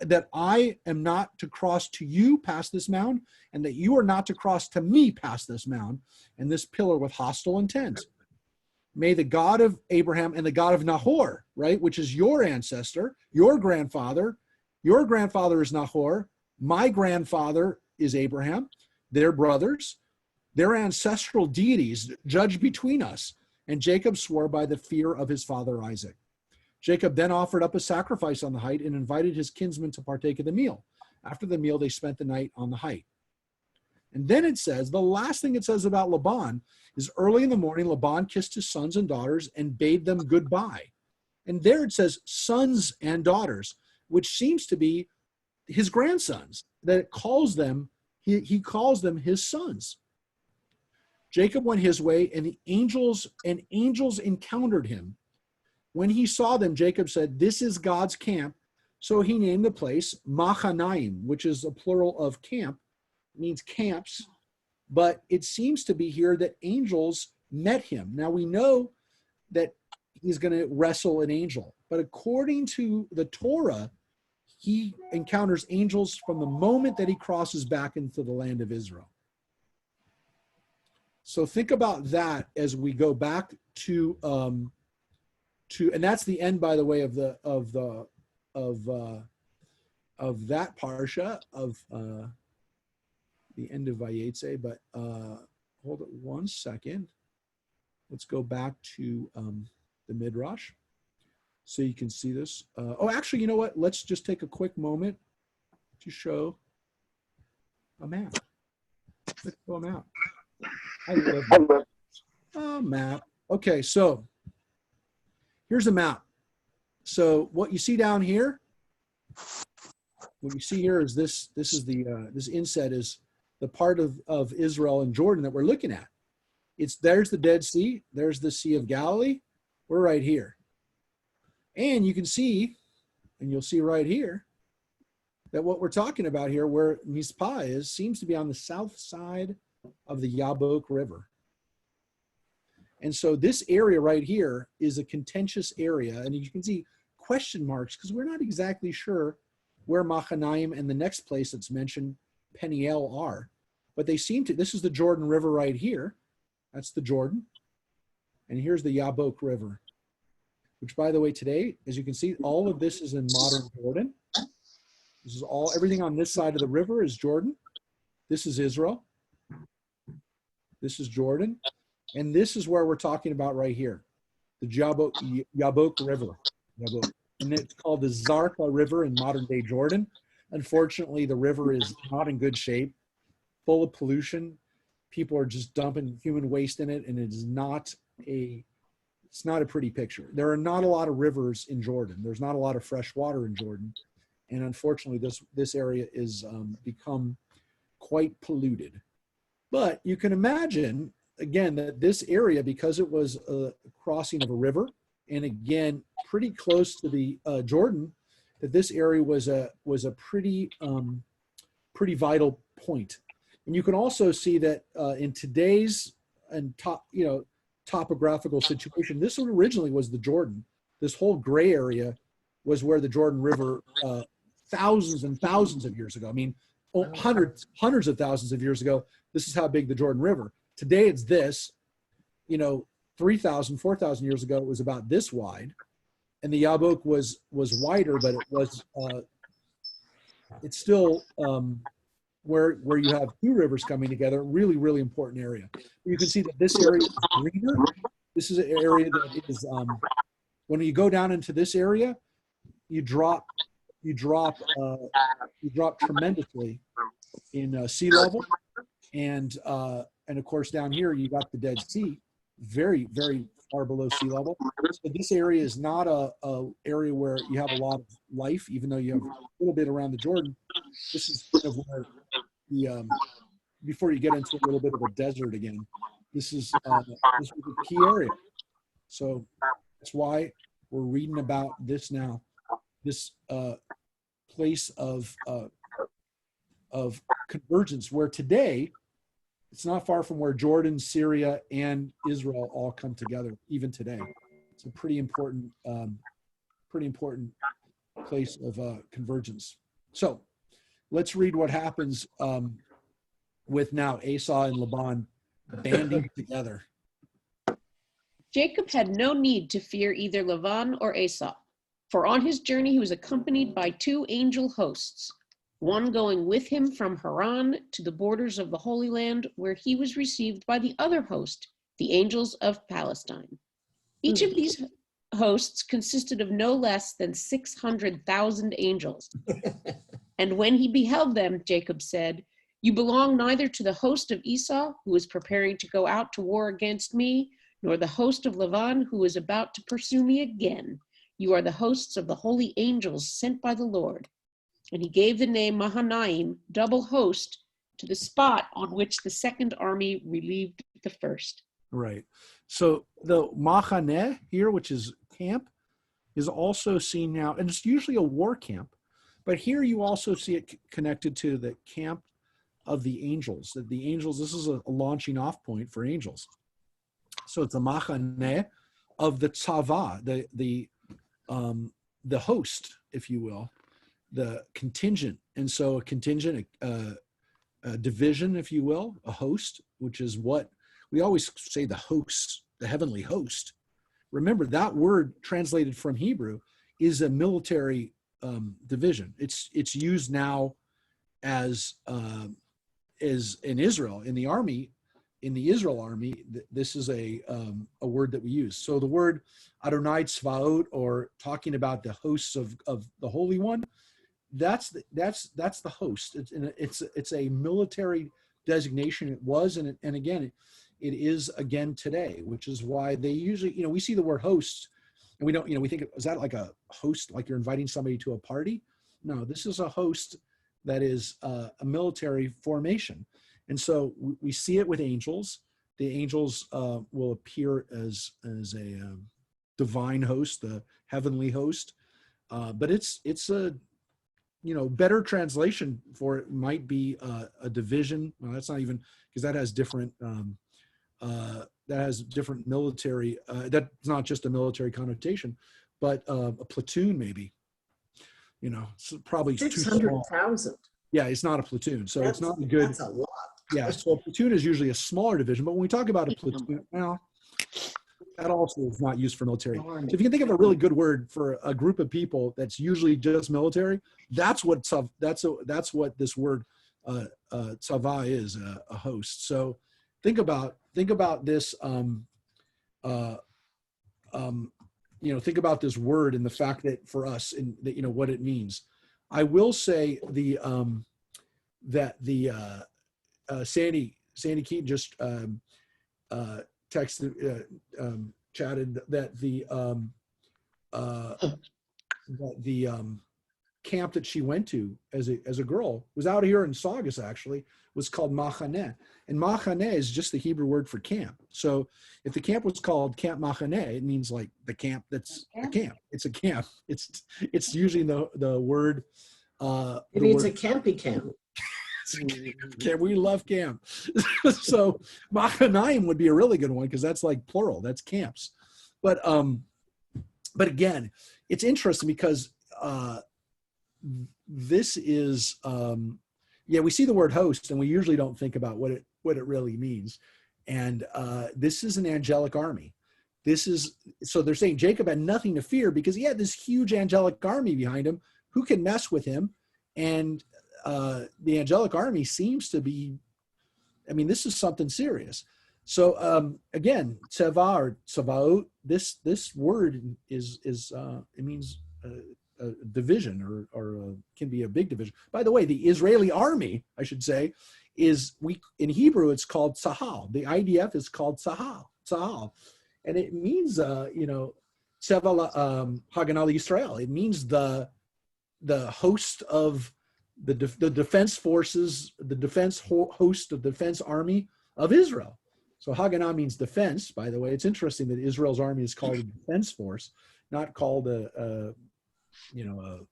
that I am not to cross to you past this mound, and that you are not to cross to me past this mound and this pillar with hostile intent. May the God of Abraham and the God of Nahor, right, which is your ancestor, your grandfather is Nahor, my grandfather is Abraham, their brothers, their ancestral deities judge between us. And Jacob swore by the fear of his father Isaac. Jacob then offered up a sacrifice on the height and invited his kinsmen to partake of the meal. After the meal, they spent the night on the height. And then it says, the last thing it says about Laban is early in the morning, Laban kissed his sons and daughters and bade them goodbye. And there it says sons and daughters, which seems to be his grandsons, that it calls them, he calls them his sons. Jacob went his way, and the angels encountered him. When he saw them, Jacob said, this is God's camp. So he named the place Machanaim, which is a plural of camp. It means camps. But it seems to be here that angels met him. Now we know that he's going to wrestle an angel. But according to the Torah, he encounters angels from the moment that he crosses back into the land of Israel. So think about that as we go back to and that's the end, by the way, of that parsha of the end of Vayetze. But hold it one second. Let's go back to the Midrash so you can see this. Oh, actually, you know what? Let's just take a quick moment to show a map. Let's show a map. I love that. A map. Okay, so here's a map. So what you see down here, what you see here is this is the this inset is the part of Israel and Jordan that we're looking at. There's the Dead Sea, there's the Sea of Galilee. We're right here. And you can see, and you'll see right here, that what we're talking about here, where Mizpah is, seems to be on the south side of the Yabok River. And so this area right here is a contentious area, and you can see question marks because we're not exactly sure where Machanaim and the next place that's mentioned, Peniel, are. But they seem to, this is the Jordan River right here. That's the Jordan. And here's the Yabok River, which, by the way, today, as you can see, all of this is in modern Jordan. This is all, everything on this side of the river is Jordan. This is Israel. This is Jordan. And this is where we're talking about right here, the Yabok River. And it's called the Zarqa River in modern day Jordan. Unfortunately, the river is not in good shape, full of pollution. People are just dumping human waste in it, and it's not a pretty picture. There are not a lot of rivers in Jordan. There's not a lot of fresh water in Jordan. And unfortunately, this area is become quite polluted. But you can imagine, again, that this area, because it was a crossing of a river, and again, pretty close to the Jordan, that this area was a pretty vital point. And you can also see that in today's topographical situation, this originally was the Jordan. This whole gray area was where the Jordan River, thousands and thousands of years ago, I mean, hundreds of thousands of years ago, this is how big the Jordan River. Today it's this, 3,000, 4,000 years ago, it was about this wide. And the Yabok was wider, but it was, it's still where you have two rivers coming together, really, really important area. You can see that this area is greener. This is an area that is, when you go down into this area, you drop tremendously in sea level. And of course, down here, you got the Dead Sea, very, very far below sea level. So this area is not a area where you have a lot of life, even though you have a little bit around the Jordan. This is kind of where before you get into a little bit of a desert again, this is a key area. So that's why we're reading about this now, this place of convergence, where today, it's not far from where Jordan, Syria, and Israel all come together, even today. It's a pretty important place of convergence. So let's read what happens with now Esau and Laban banding together. Jacob had no need to fear either Laban or Esau, for on his journey he was accompanied by 2 angel hosts, one going with him from Haran to the borders of the Holy Land, where he was received by the other host, the angels of Palestine. Each of these hosts consisted of no less than 600,000 angels. And when he beheld them, Jacob said, "You belong neither to the host of Esau, who is preparing to go out to war against me, nor the host of Laban, who is about to pursue me again. You are the hosts of the holy angels sent by the Lord." And he gave the name Mahanaim, double host, to the spot on which the second army relieved the first. Right. So the Machaneh here, which is camp, is also seen now, and it's usually a war camp, but here you also see it connected to the camp of the angels. That the angels, this is a launching off point for angels. So it's a Machaneh of the Tzava, the host, if you will, the contingent. And so a contingent, a division, if you will, a host, which is what we always say, the hosts, the heavenly host. Remember, that word translated from Hebrew is a military division. It's used now as in Israel, in the army, in the Israel army. This is a word that we use. So the word Adonai Tzvaot, or talking about the hosts of the Holy One, that's the host. It's a military designation. It was, and again, it is again today, which is why they usually, we see the word host, and we don't, we think, is that like a host, like you're inviting somebody to a party? No, this is a host that is a military formation. And so we see it with angels. The angels will appear as a divine host, the heavenly host. But it's a, better translation for it might be a division. Well, that's not even, because that has different military. That's not just a military connotation, but a platoon maybe. It's probably 600,000. Yeah, it's not a platoon, so it's not a good. That's a lot. Yeah, so a platoon is usually a smaller division, but when we talk about a platoon, well, that also is not used for military. So if you can think of a really good word for a group of people that's usually just military, that's what this word tzava is, a host. So think about this. Think about this word and the fact that for us, and that what it means. I will say Sandy Keaton just texted, chatted that the camp that she went to as a girl was out here in Saugus, actually, was called Machaneh. And Machaneh is just the Hebrew word for camp. So if the camp was called Camp Machaneh, it means like the camp that's a camp. It's a camp. It's usually the word. It means a campy camp. Camp. We love camp. So Machanaim would be a really good one, because that's like plural. That's camps. But again, it's interesting because this is we see the word host, and we usually don't think about what it really means. And this is an angelic army. So they're saying Jacob had nothing to fear because he had this huge angelic army behind him. Who can mess with him? And the angelic army seems to be, this is something serious. So again, tseva or tsavaot, this word is it means a division, or can be a big division. By the way, the Israeli army, I should say, in Hebrew it's called tzahal. The IDF is called tzahal, and it means tseva Haganah Yisrael. It means the host of the defense forces, the defense host of the defense army of Israel. So Haganah means defense. By the way, it's interesting that Israel's army is called a defense force, not called a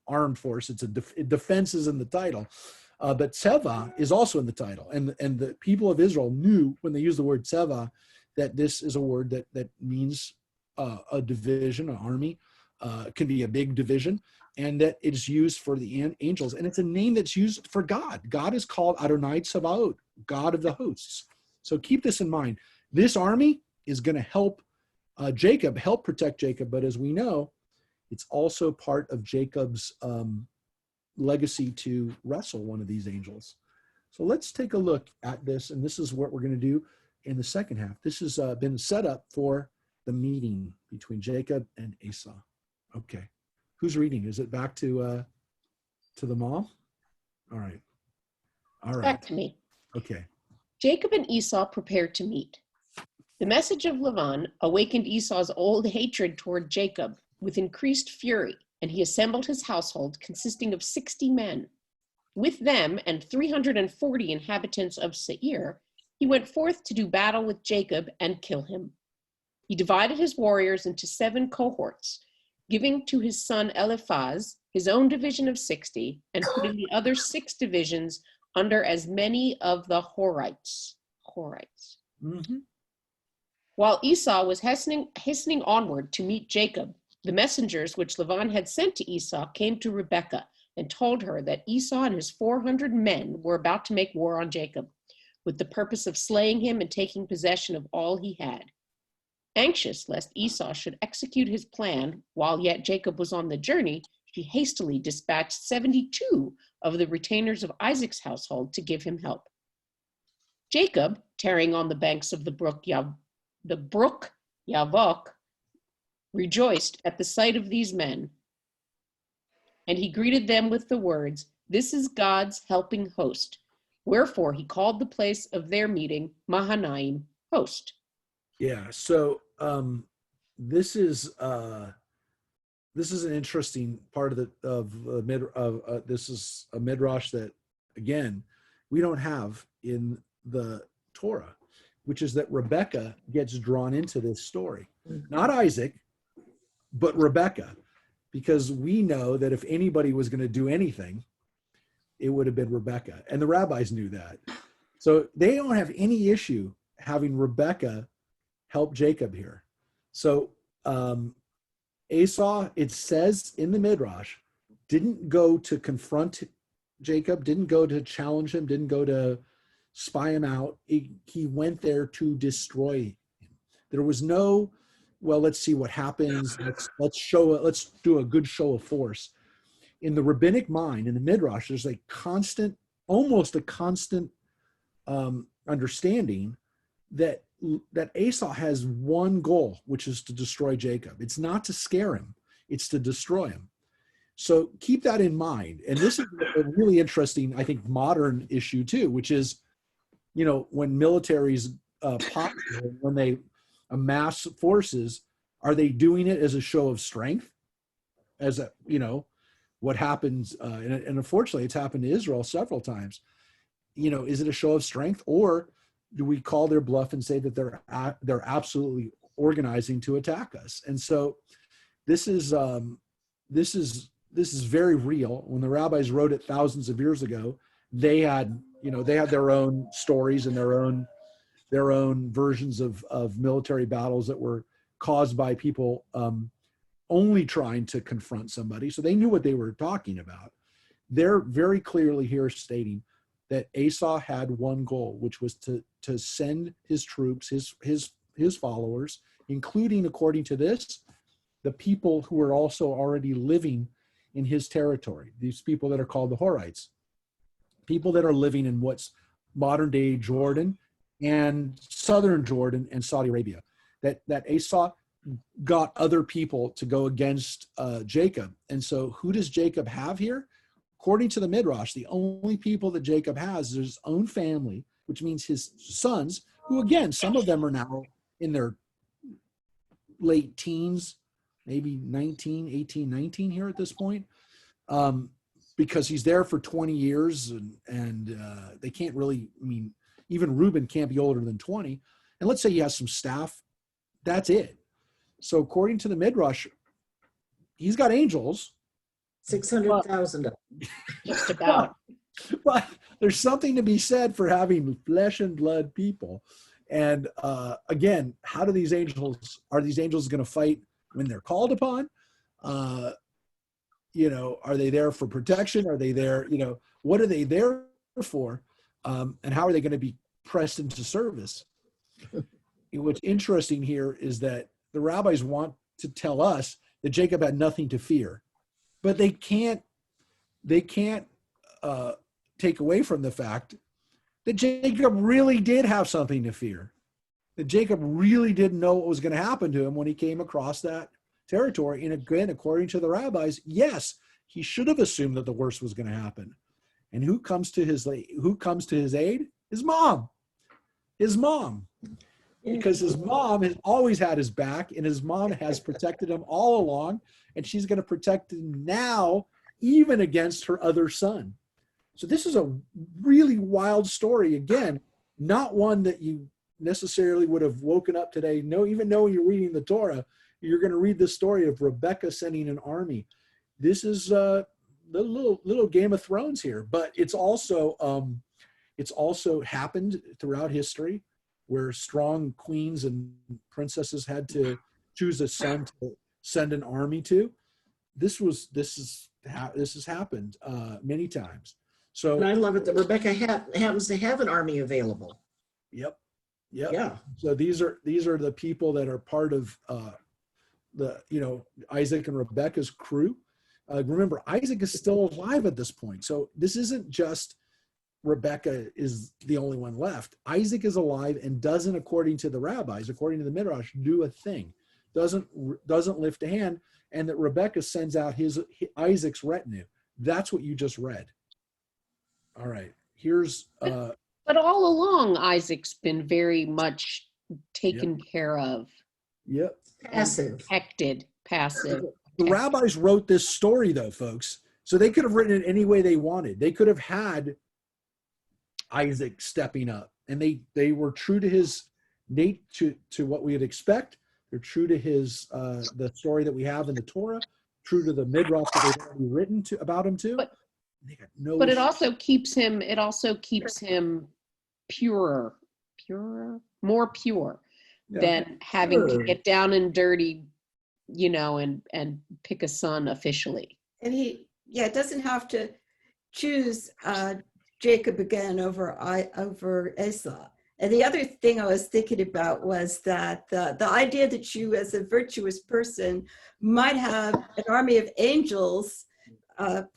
armed force. It's defense is in the title, but tseva is also in the title. And the people of Israel knew when they used the word tseva that this is a word that means a division, an army. can be a big division, and that it is used for the angels. And it's a name that's used for God. God is called Adonai Tsevaot, God of the hosts. So keep this in mind. This army is going to help Jacob, help protect Jacob. But as we know, it's also part of Jacob's legacy to wrestle one of these angels. So let's take a look at this. And this is what we're going to do in the second half. This has been set up for the meeting between Jacob and Esau. Okay. Who's reading? Is it back to the mom? All right. All right. Back to me. Okay. Jacob and Esau prepared to meet. The message of Laban awakened Esau's old hatred toward Jacob with increased fury, and he assembled his household consisting of 60 men. With them and 340 inhabitants of Seir, he went forth to do battle with Jacob and kill him. He divided his warriors into 7 cohorts, giving to his son Eliphaz his own division of 60, and putting the other 6 divisions under as many of the Horites. Mm-hmm. While Esau was hastening onward to meet Jacob, the messengers which Laban had sent to Esau came to Rebekah and told her that Esau and his 400 men were about to make war on Jacob, with the purpose of slaying him and taking possession of all he had. Anxious lest Esau should execute his plan while yet Jacob was on the journey, she hastily dispatched 72 of the retainers of Isaac's household to give him help. Jacob, tarrying on the banks of the brook Yavok, rejoiced at the sight of these men, and he greeted them with the words, "This is God's helping host." Wherefore he called the place of their meeting Mahanaim, host. Yeah. So this is an interesting part of this is a midrash that, again, we don't have in the Torah, which is that Rebekah gets drawn into this story, not Isaac, but Rebekah, because we know that if anybody was going to do anything, it would have been Rebekah, and the rabbis knew that. So they don't have any issue having Rebekah help Jacob here. So Esau, it says in the Midrash, didn't go to confront Jacob, didn't go to challenge him, didn't go to spy him out. He went there to destroy him. There was no, well, let's see what happens. Let's do a good show of force. In the rabbinic mind, in the Midrash, there's almost a constant understanding that Esau has one goal, which is to destroy Jacob. It's not to scare him, it's to destroy him. So keep that in mind. And this is a really interesting, I think, modern issue too, which is, when militaries when they amass forces, are they doing it as a show of strength? As a, what happens, and unfortunately it's happened to Israel several times. Is it a show of strength, or do we call their bluff and say that they're absolutely organizing to attack us? And so this is very real. When the rabbis wrote it thousands of years ago, they had their own stories and their own versions of military battles that were caused by people only trying to confront somebody. So they knew what they were talking about. They're very clearly here stating that Esau had one goal, which was to send his troops, his followers, including, according to this, the people who are also already living in his territory. These people that are called the Horites, people that are living in what's modern day Jordan and southern Jordan and Saudi Arabia. That Esau got other people to go against Jacob. And so who does Jacob have here? According to the Midrash, the only people that Jacob has is his own family, which means his sons, who, again, some of them are now in their late teens, maybe 18, 19 here at this point, because he's there for 20 years and they can't really, even Reuben can't be older than 20. And let's say he has some staff, that's it. So according to the Midrash, he's got angels. 600,000. Just about. But there's something to be said for having flesh and blood people. And again, are these angels going to fight when they're called upon? Are they there for protection? Are they there, what are they there for? And how are they going to be pressed into service? What's interesting here is that the rabbis want to tell us that Jacob had nothing to fear, but they can't take away from the fact that Jacob really did have something to fear, that Jacob really didn't know what was going to happen to him when he came across that territory. And again, according to the rabbis, yes, he should have assumed that the worst was going to happen. And who comes to his aid? His mom. Because his mom has always had his back, and his mom has protected him all along, and she's going to protect him now, even against her other son. So this is a really wild story. Again, not one that you necessarily would have woken up today. No, even knowing you're reading the Torah, you're going to read the story of Rebecca sending an army. This is the little Game of Thrones here, but it's also happened throughout history, where strong queens and princesses had to choose a son to send an army to. This has happened many times. So, And I love it that Rebecca happens to have an army available. Yep. Yeah. So these are the people that are part of Isaac and Rebecca's crew. Remember, Isaac is still alive at this point. So this isn't just Rebecca is the only one left. Isaac is alive and doesn't, according to the rabbis, according to the Midrash, do a thing. Doesn't lift a hand, and that Rebecca sends out Isaac's retinue. That's what you just read. All right. Here's But all along, Isaac's been very much taken care of. Yep. Passive. Protected, passive. The rabbis wrote this story, though, folks. So they could have written it any way they wanted. They could have had Isaac stepping up, and they were true to his to what we would expect. They're true to his the story that we have in the Torah, true to the Midrash that they've already written about him too. They got no But it issue. also keeps him more pure than having to get down and dirty, and pick a son officially. And he doesn't have to choose Jacob again over Esau. And the other thing I was thinking about was that the idea that you, as a virtuous person, might have an army of angels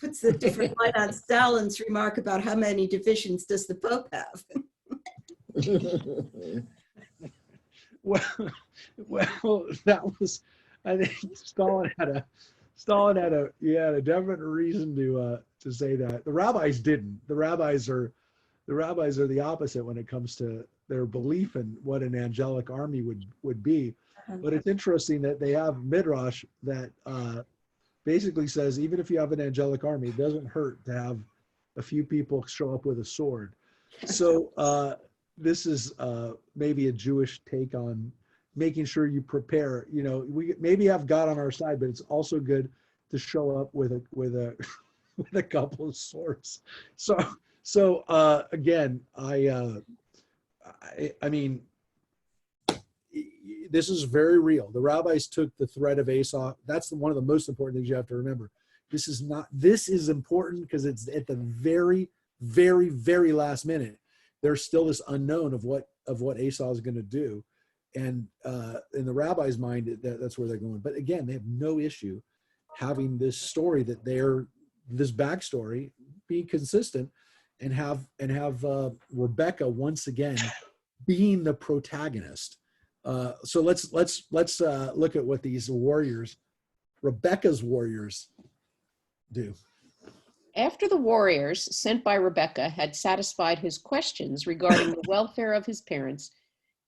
puts a different light on Stalin's remark about how many divisions does the Pope have. Well, that was, I think Stalin had a definite reason to say that. The rabbis didn't. The rabbis are the opposite when it comes to their belief in what an angelic army would be. But it's interesting that they have Midrash that basically says even if you have an angelic army, it doesn't hurt to have a few people show up with a sword. So this is maybe a Jewish take on making sure you prepare. We maybe have God on our side, but it's also good to show up with a couple of swords. So again, I mean, this is very real. The rabbis took the threat of Esau. That's one of the most important things you have to remember. This is important because it's at the very, very, very last minute. There's still this unknown of what Esau is going to do. And in the rabbi's mind, that's where they're going. But again, they have no issue having this story this backstory be consistent and have Rebecca once again being the protagonist. So let's look at what these warriors, Rebecca's warriors, do. After the warriors sent by Rebekah had satisfied his questions regarding the welfare of his parents,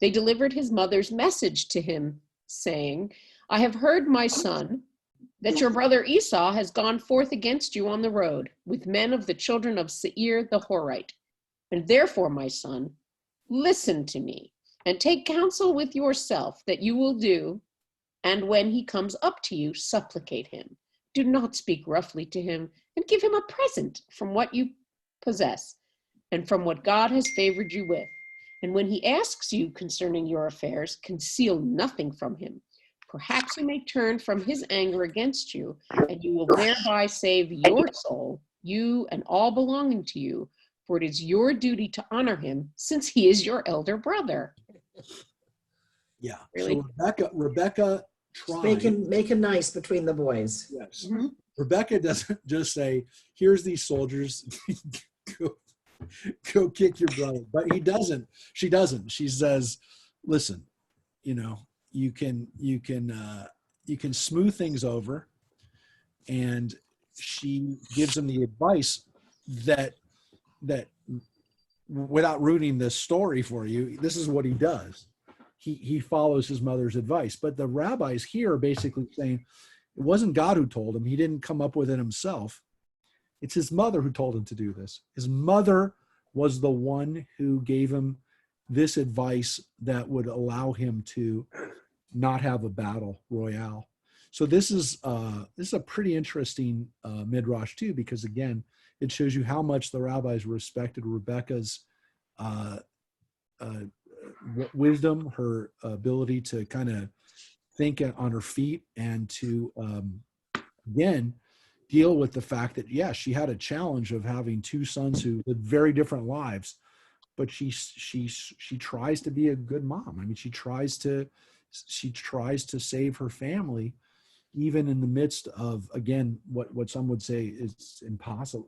they delivered his mother's message to him, saying, "I have heard, my son, that your brother Esau has gone forth against you on the road with men of the children of Seir the Horite. And therefore, my son, listen to me and take counsel with yourself that you will do. And when he comes up to you, supplicate him. Do not speak roughly to him, and give him a present from what you possess and from what God has favored you with. And when he asks you concerning your affairs, conceal nothing from him. Perhaps he may turn from his anger against you, and you will thereby save your soul, you and all belonging to you, for it is your duty to honor him, since he is your elder brother. Yeah. Really? So Rebecca tried. Making nice between the boys. Yes. Mhm. Rebecca doesn't just say, here's these soldiers, go kick your brother. But he doesn't. She doesn't. She says, listen, you know, you can smooth things over. And she gives him the advice that without ruining this story for you, this is what he does. He follows his mother's advice. But the rabbis here are basically saying it wasn't God who told him. He didn't come up with it himself. It's his mother who told him to do this. His mother was the one who gave him this advice that would allow him to not have a battle royale. So this is a pretty interesting midrash too, because again, it shows you how much the rabbis respected Rebecca's wisdom, her ability to kind of think on her feet, and to again deal with the fact that she had a challenge of having two sons who lived very different lives, but she tries to be a good mom. I mean, she tries to save her family, even in the midst of, again, what some would say is impossible,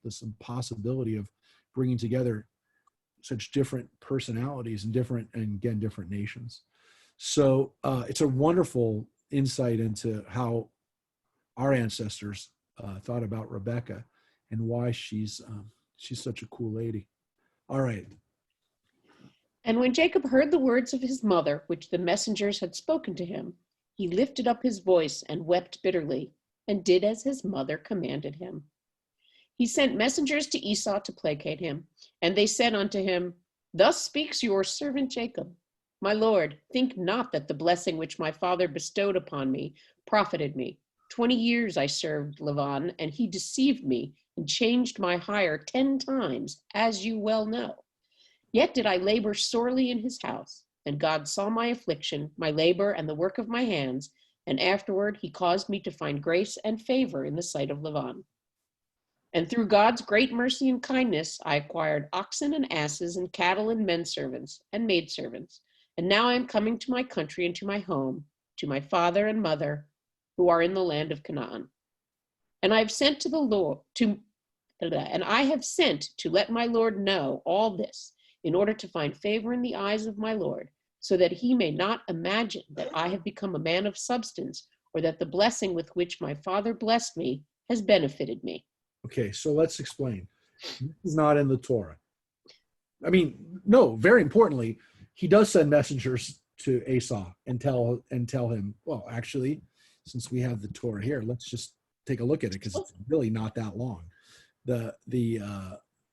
this impossibility of bringing together such different personalities and different nations. So it's a wonderful insight into how our ancestors thought about Rebecca and why she's such a cool lady. All right. And when Jacob heard the words of his mother, which the messengers had spoken to him, he lifted up his voice and wept bitterly, and did as his mother commanded him. He sent messengers to Esau to placate him, and they said unto him, Thus speaks your servant Jacob. My lord, think not that the blessing which my father bestowed upon me profited me. 20 years I served Laban, and he deceived me and changed my hire 10 times, as you well know. Yet did I labor sorely in his house, and God saw my affliction, my labor, and the work of my hands, and afterward he caused me to find grace and favor in the sight of Laban. And through God's great mercy and kindness, I acquired oxen and asses and cattle and menservants and maidservants. And now I am coming to my country and to my home, to my father and mother, who are in the land of Canaan. And I have sent to let my Lord know all this, in order to find favor in the eyes of my Lord, so that he may not imagine that I have become a man of substance, or that the blessing with which my father blessed me has benefited me. Okay, so let's explain. This is not in the Torah. I mean, no, very importantly, he does send messengers to Esau and tell him, well, actually, since we have the Torah here, let's just take a look at it, because it's really not that long. The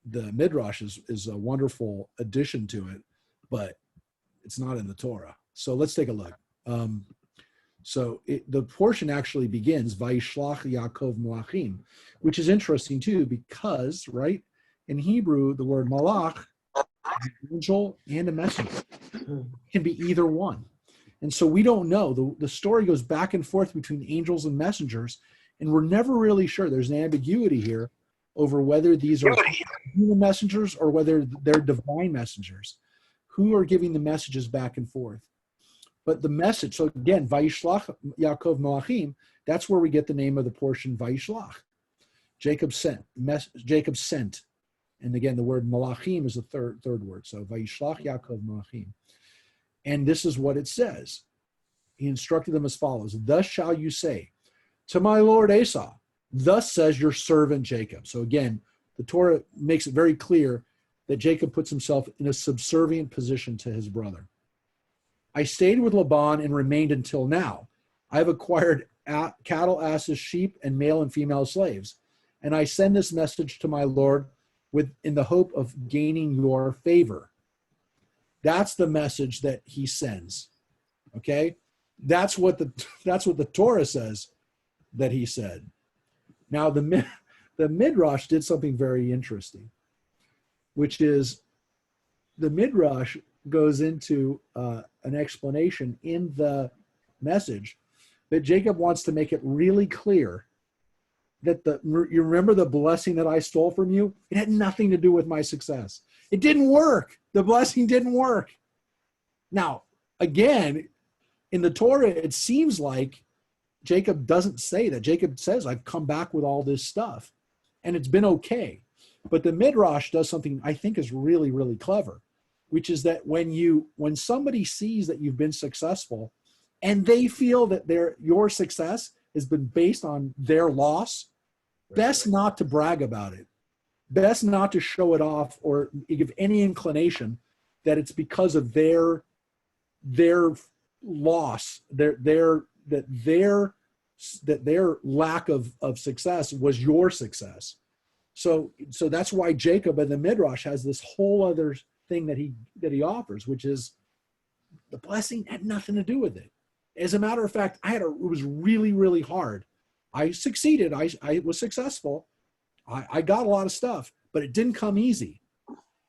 Midrash is a wonderful addition to it, but it's not in the Torah. So let's take a look. The portion actually begins, Vayishlach Yaakov Malachim, which is interesting too, because, right, in Hebrew, the word malach, an angel and a messenger, can be either one. And so we don't know. The story goes back and forth between angels and messengers, and we're never really sure. There's an ambiguity here over whether these are human messengers or whether they're divine messengers who are giving the messages back and forth. But the message, so again, Vayishlach Yaakov Malachim, that's where we get the name of the portion, Vayishlach. Jacob sent. And again, the word Malachim is the third word. So Vayishlach Yaakov Malachim. And this is what it says. He instructed them as follows. Thus shall you say to my lord Esau, thus says your servant Jacob. So again, the Torah makes it very clear that Jacob puts himself in a subservient position to his brother. I stayed with Laban and remained until now. I have acquired cattle, asses, sheep, and male and female slaves. And I send this message to my Lord in the hope of gaining your favor. That's the message that he sends. Okay? That's what the Torah says that he said. Now the Midrash did something very interesting, which is the Midrash goes into an explanation in the message that Jacob wants to make it really clear that you remember the blessing that I stole from you? It had nothing to do with my success. It didn't work. The blessing didn't work. Now, again, in the Torah, it seems like Jacob doesn't say that. Jacob says, I've come back with all this stuff, and it's been okay. But the Midrash does something I think is really, really clever, which is that when somebody sees that you've been successful and they feel that your success has been based on their loss, best not to brag about it. Best not to show it off or give any inclination that it's because of their loss, their lack of success was your success. So that's why Jacob in the Midrash has this whole other thing that he offers, which is the blessing had nothing to do with it. As a matter of fact, it was really, really hard. I succeeded. I was successful. I got a lot of stuff, but it didn't come easy.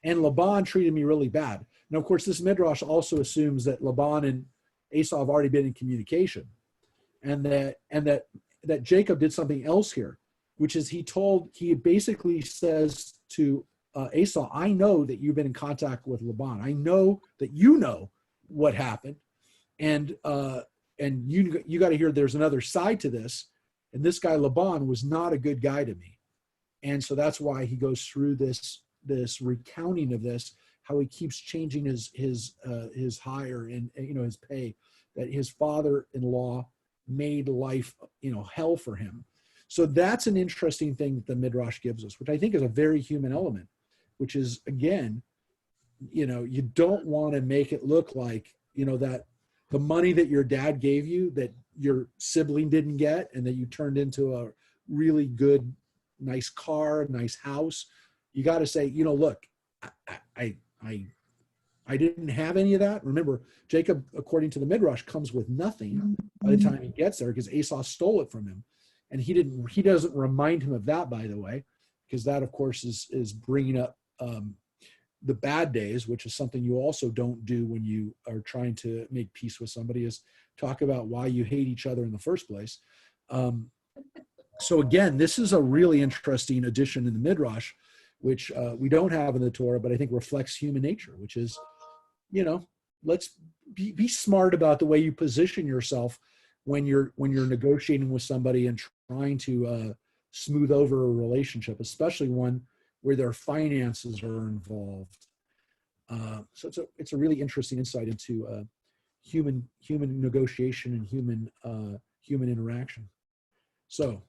And Laban treated me really bad. Now, of course, this Midrash also assumes that Laban and Esau have already been in communication, and that Jacob did something else here, which is he basically says to Esau, I know that you've been in contact with Laban. I know that you know what happened, and you got to hear there's another side to this, and this guy Laban was not a good guy to me, and so that's why he goes through this recounting of this, how he keeps changing his hire and his pay, that his father-in-law made life hell for him. So that's an interesting thing that the Midrash gives us, which I think is a very human element, which is, again, you don't want to make it look like that the money that your dad gave you that your sibling didn't get, and that you turned into a really good, nice car, nice house. You got to say, look, I didn't have any of that. Remember, Jacob, according to the Midrash, comes with nothing by the time he gets there because Esau stole it from him. And he doesn't remind him of that, by the way, because that, of course, is bringing up the bad days, which is something you also don't do when you are trying to make peace with somebody, is talk about why you hate each other in the first place. So again, this is a really interesting addition in the Midrash, which we don't have in the Torah, but I think reflects human nature, which is, let's be smart about the way you position yourself when you're negotiating with somebody and trying to smooth over a relationship, especially one where their finances are involved. So it's a really interesting insight into human negotiation and human interaction. So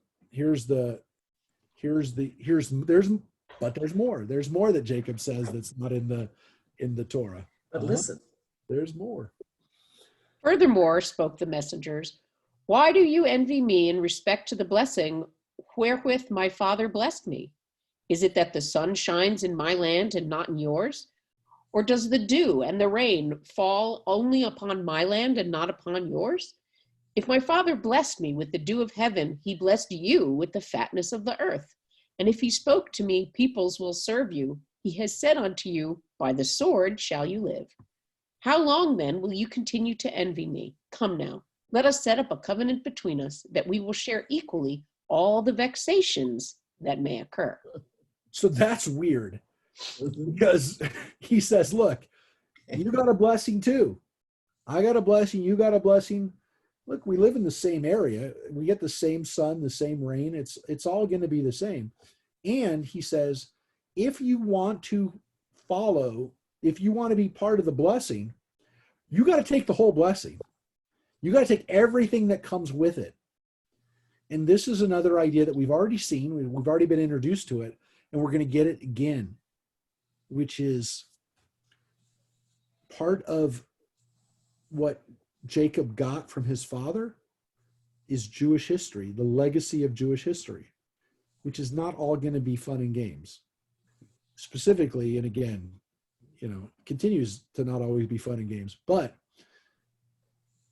but there's more. There's more that Jacob says that's not in the Torah. But listen, there's more. Furthermore, spoke the messengers, why do you envy me in respect to the blessing wherewith my father blessed me? Is it that the sun shines in my land and not in yours? Or does the dew and the rain fall only upon my land and not upon yours? If my father blessed me with the dew of heaven, he blessed you with the fatness of the earth. And if he spoke to me, peoples will serve you. He has said unto you, by the sword shall you live. How long then will you continue to envy me? Come now, let us set up a covenant between us that we will share equally all the vexations that may occur. So that's weird, because he says, look, you got a blessing too. I got a blessing. You got a blessing. Look, we live in the same area. We get the same sun, the same rain. It's all going to be the same. And he says, if you want to be part of the blessing, you got to take the whole blessing. You got to take everything that comes with it. And this is another idea that we've already seen. We've already been introduced to it, and we're going to get it again, which is part of what Jacob got from his father is Jewish history, the legacy of Jewish history, which is not all going to be fun and games. Specifically, and again, continues to not always be fun and games, but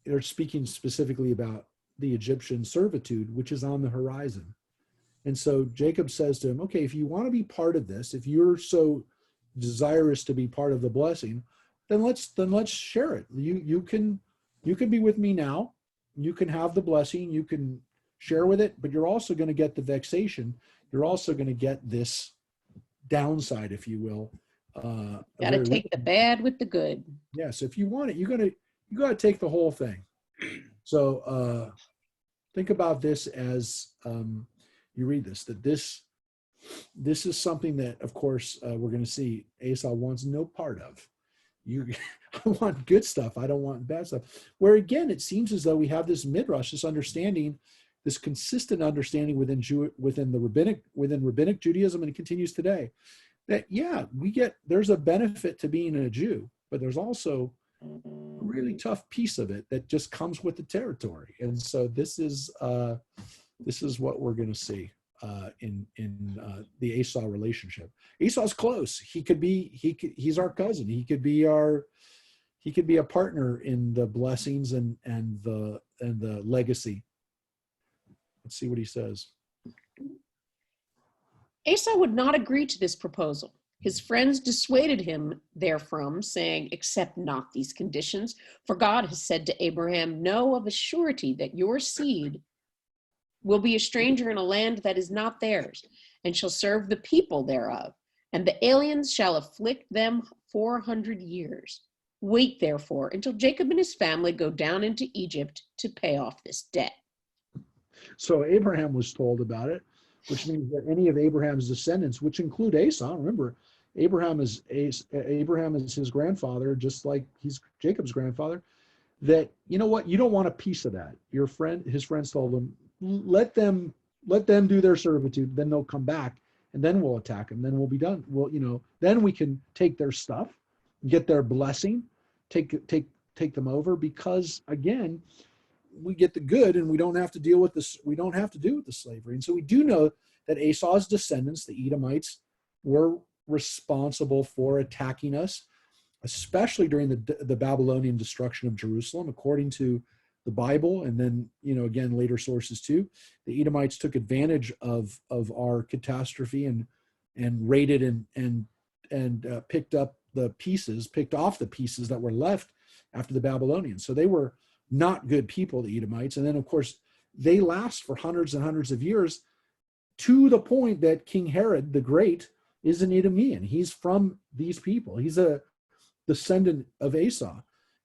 they're speaking specifically about the Egyptian servitude, which is on the horizon. And so Jacob says to him, okay, if you want to be part of this, if you're so desirous to be part of the blessing, then let's share it. You can be with me now, you can have the blessing, you can share with it, but you're also going to get the vexation. You're also going to get this downside, if you will. Got to take the bad with the good. Yes, if you want it, you got to take the whole thing. So think about this as you read this, that this is something that, of course, we're going to see Esau wants no part of. I want good stuff. I don't want bad stuff. Where again, it seems as though we have this midrash, this understanding, this consistent understanding within rabbinic Judaism, and it continues today. That there's a benefit to being a Jew, but there's also a really tough piece of it that just comes with the territory. And so this is what we're going to see in the Esau relationship. Esau's close. He's our cousin. He could be a partner in the blessings and the legacy. Let's see what he says. Esau would not agree to this proposal. His friends dissuaded him therefrom, saying, "Accept not these conditions, for God has said to Abraham, know of a surety that your seed will be a stranger in a land that is not theirs, and shall serve the people thereof, and the aliens shall afflict them 400 years. Wait, therefore, until Jacob and his family go down into Egypt to pay off this debt." So Abraham was told about it, which means that any of Abraham's descendants, which include Esau, remember, Abraham is his grandfather, just like he's Jacob's grandfather, that, you know what, you don't want a piece of that. His friends told him, let them do their servitude, then they'll come back, and then we'll attack them, then we'll be done. Then we can take their stuff, get their blessing, take them over, because again, we get the good and we don't have to deal with this. We don't have to do with the slavery. And so we do know that Esau's descendants, the Edomites, were responsible for attacking us, especially during the Babylonian destruction of Jerusalem, according to the Bible. And then, again, later sources too, the Edomites took advantage of our catastrophe and raided and picked off the pieces that were left after the Babylonians. So they were not good people, the Edomites. And then, of course, they last for hundreds and hundreds of years, to the point that King Herod the Great is an Edomian. He's from these people. He's a descendant of Esau.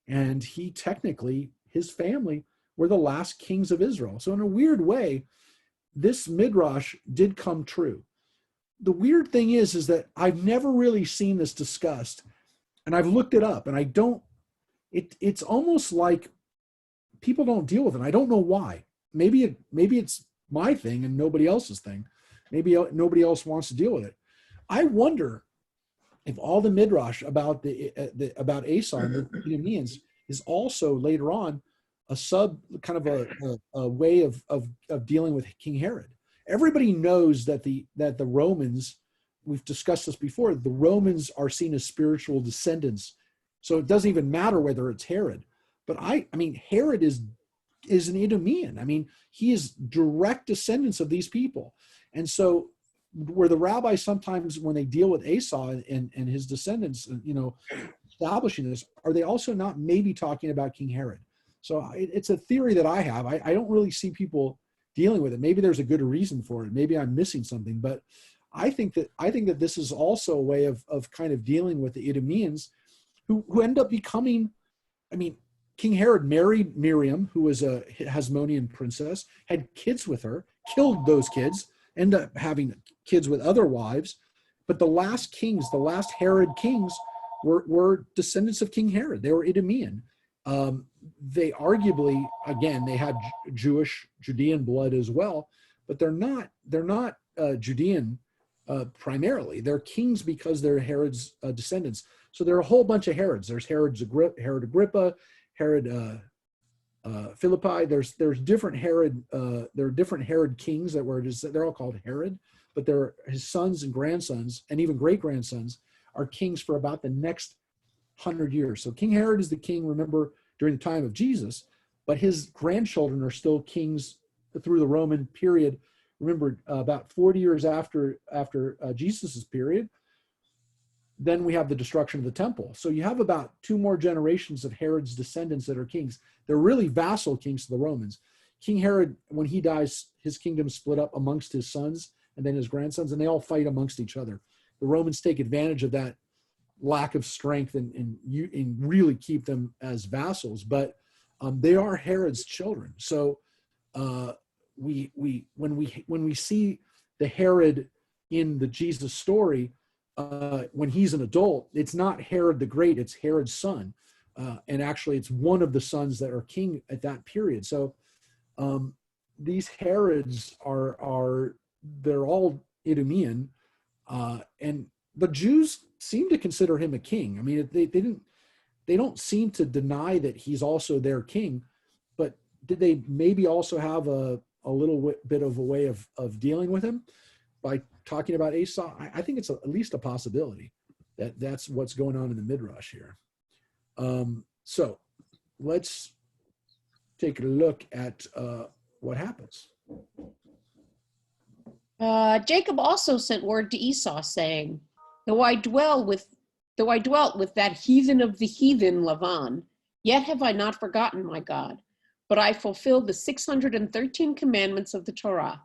And his family were the last kings of Israel. So in a weird way, this midrash did come true. The weird thing is that I've never really seen this discussed, and I've looked it up, and it's almost like people don't deal with it. I don't know why. Maybe it's my thing and nobody else's thing. Maybe nobody else wants to deal with it. I wonder if all the midrash about about Esau and the Edomians is also later on a way of dealing with King Herod. Everybody knows that the Romans, we've discussed this before, the Romans are seen as spiritual descendants. So it doesn't even matter whether it's Herod. But I mean, Herod is an Edomian. I mean, he is direct descendants of these people. And so where the rabbis sometimes, when they deal with Esau and his descendants, establishing this, are they also not maybe talking about King Herod? So it's a theory that I have. I don't really see people dealing with it. Maybe there's a good reason for it. Maybe I'm missing something. But I think that this is also a way of kind of dealing with the Edomians who end up becoming, King Herod married Miriam, who was a Hasmonean princess, had kids with her, killed those kids, ended up having kids with other wives. But the last Herod kings were descendants of King Herod. They were Idumean. They arguably, again, they had Judean blood as well, but they're not Judean primarily. They're kings because they're Herod's descendants. So there are a whole bunch of Herods. There's Herod Agrippa, Herod Philippi. There's different Herod. There are different Herod kings they're all called Herod, but they're his sons and grandsons and even great grandsons are kings for about the next 100 years. So King Herod is the king, remember, during the time of Jesus, but his grandchildren are still kings through the Roman period. Remember, about 40 years after Jesus's period, then we have the destruction of the temple. So you have about 2 more generations of Herod's descendants that are kings. They're really vassal kings to the Romans. King Herod, when he dies, his kingdom split up amongst his sons and then his grandsons, and they all fight amongst each other. The Romans take advantage of that lack of strength and really keep them as vassals, but they are Herod's children. So when we see the Herod in the Jesus story, when he's an adult, it's not Herod the Great, it's Herod's son. And actually it's one of the sons that are king at that period. So these Herods they're all Idumean, and the Jews seem to consider him a king. I mean, they don't seem to deny that he's also their king, but did they maybe also have a little bit of a way of dealing with him by talking about Esau? I think it's at least a possibility that's what's going on in the Midrash here. So let's take a look at what happens. Jacob also sent word to Esau, saying, Though I dwelt with that heathen of the heathen Lavan, yet have I not forgotten my God, but I fulfill the 613 commandments of the Torah.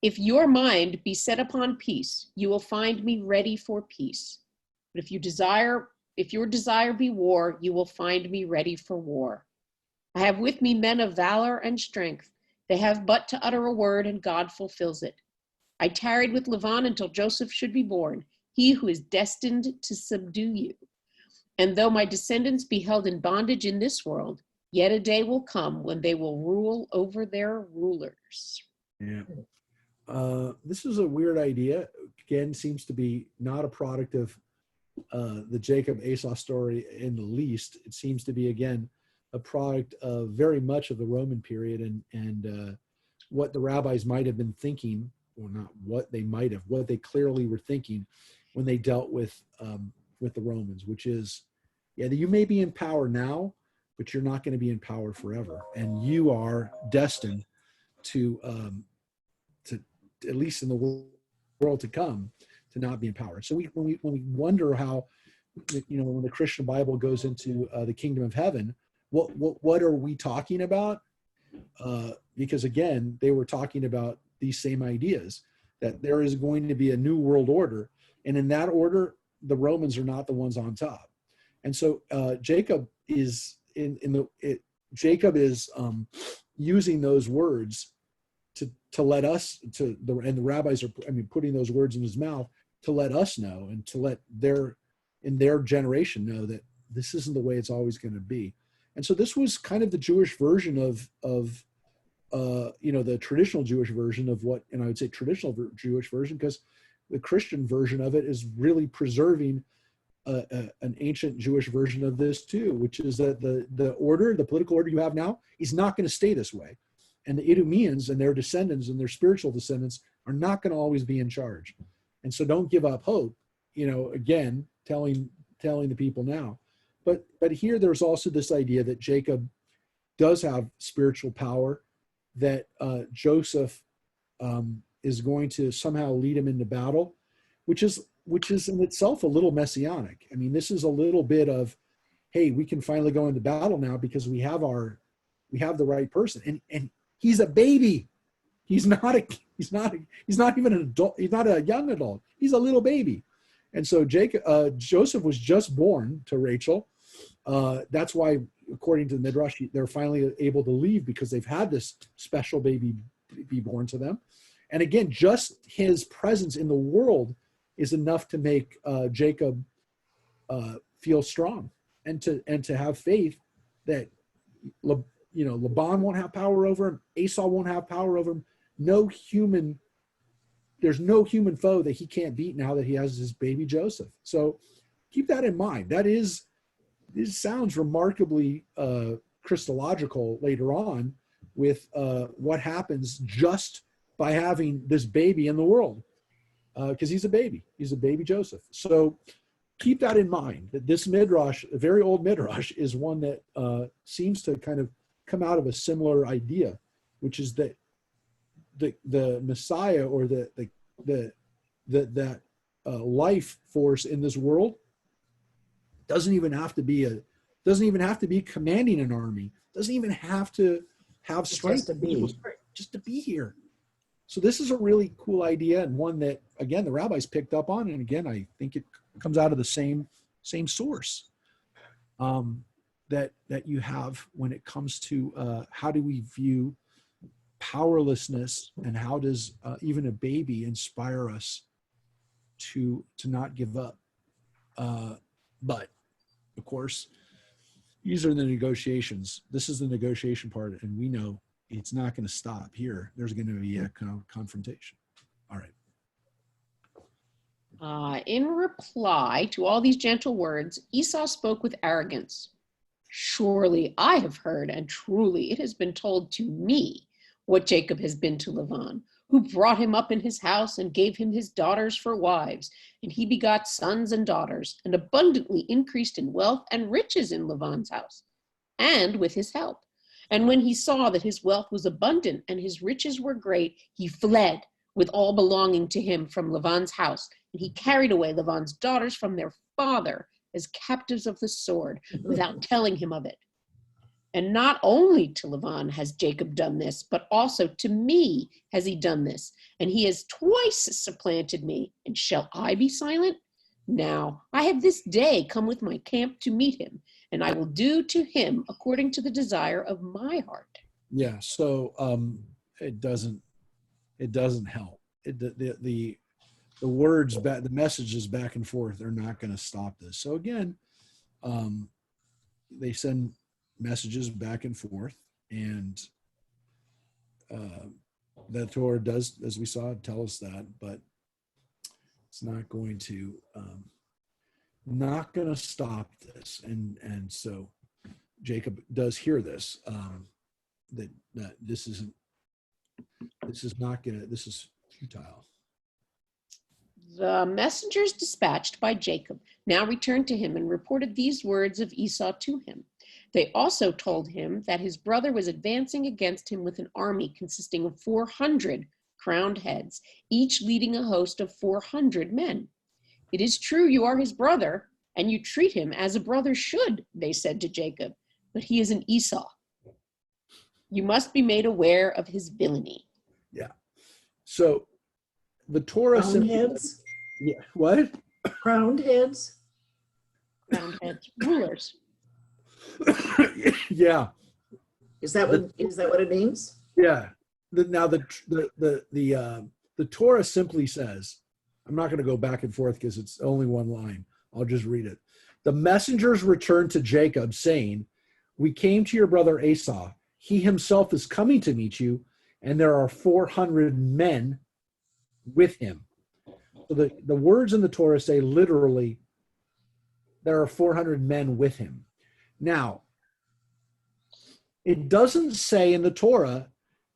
If your mind be set upon peace, you will find me ready for peace. But if your desire be war, you will find me ready for war. I have with me men of valor and strength. They have but to utter a word, and God fulfills it. I tarried with Lavan until Joseph should be born, he who is destined to subdue you. And though my descendants be held in bondage in this world, yet a day will come when they will rule over their rulers. Yeah. This is a weird idea. Again, seems to be not a product of the Jacob Esau story in the least. It seems to be, again, a product of very much of the Roman period and what the rabbis might have been thinking, or not what they clearly were thinking when they dealt with the Romans, which is, yeah, you may be in power now, but you're not going to be in power forever, and you are destined to at least in the world to come, to not be in power. So when we wonder how, when the Christian Bible goes into the kingdom of heaven, what are we talking about? Because again, they were talking about these same ideas, that there is going to be a new world order, and in that order, the Romans are not the ones on top. And so Jacob is Jacob is using those words to let us and the rabbis are putting those words in his mouth to let us know, and to let their generation know that this isn't the way it's always going to be. And so this was kind of the Jewish version of the traditional Jewish version of what, and I would say traditional Jewish version, because the Christian version of it is really preserving an ancient Jewish version of this too, which is that the political order you have now is not going to stay this way. And the Idumeans and their descendants and their spiritual descendants are not going to always be in charge. And so don't give up hope, again, telling the people now. But here there's also this idea that Jacob does have spiritual power, that Joseph is going to somehow lead him into battle, which is in itself a little messianic. I mean, this is a little bit of, hey, we can finally go into battle now because we have the right person. And he's a baby. He's not even an adult. He's not a young adult. He's a little baby. And so Joseph was just born to Rachel. That's why, according to the Midrash, they're finally able to leave, because they've had this special baby be born to them. And again, just his presence in the world is enough to make Jacob feel strong and to have faith that Laban won't have power over him, Esau won't have power over him. There's no human foe that he can't beat now that he has his baby Joseph. So keep that in mind. This sounds remarkably Christological later on with what happens just by having this baby in the world, because he's a baby Joseph. So keep that in mind, that this Midrash, a very old Midrash, is one that seems to kind of come out of a similar idea, which is that the Messiah, or that life force in this world. Doesn't even have to be commanding an army. Doesn't even have to have strength to be. just to be here. So this is a really cool idea, and one that, again, the rabbis picked up on. And again, I think it comes out of the same source that you have when it comes to how do we view powerlessness, and how does even a baby inspire us to not give up. But of course, these are the negotiations. This is the negotiation part, and we know it's not going to stop here. There's going to be a confrontation. All right. In reply to all these gentle words, Esau spoke with arrogance. Surely I have heard, and truly it has been told to me, what Jacob has been to Laban, who brought him up in his house and gave him his daughters for wives. And he begot sons and daughters, and abundantly increased in wealth and riches in Laban's house, and with his help. And when he saw that his wealth was abundant and his riches were great, he fled with all belonging to him from Laban's house. And he carried away Laban's daughters from their father as captives of the sword, without telling him of it. And not only to Laban has Jacob done this, but also to me has he done this. And he has twice supplanted me. And shall I be silent? Now I have this day come with my camp to meet him, and I will do to him according to the desire of my heart. Yeah. So it doesn't help. The words back, the messages back and forth are not going to stop this. So again, they send messages back and forth, and the Torah does, as we saw, tell us that, but it's not going to stop this. And so Jacob does hear this, that this is futile. The messengers dispatched by Jacob now returned to him and reported these words of Esau to him. They also told him that his brother was advancing against him with an army consisting of 400 crowned heads, each leading a host of 400 men. It is true you are his brother, and you treat him as a brother should, they said to Jacob, but he is an Esau. You must be made aware of his villainy. Yeah. So the Torah Crowned heads? Yeah. What? Crowned heads? Crowned heads, rulers. Yeah. Is that what it means? Yeah. The Torah simply says, I'm not going to go back and forth because it's only one line. I'll just read it. The messengers returned to Jacob, saying, we came to your brother Esau. He himself is coming to meet you, and there are 400 men with him. So the words in the Torah say literally, there are 400 men with him. Now, it doesn't say in the Torah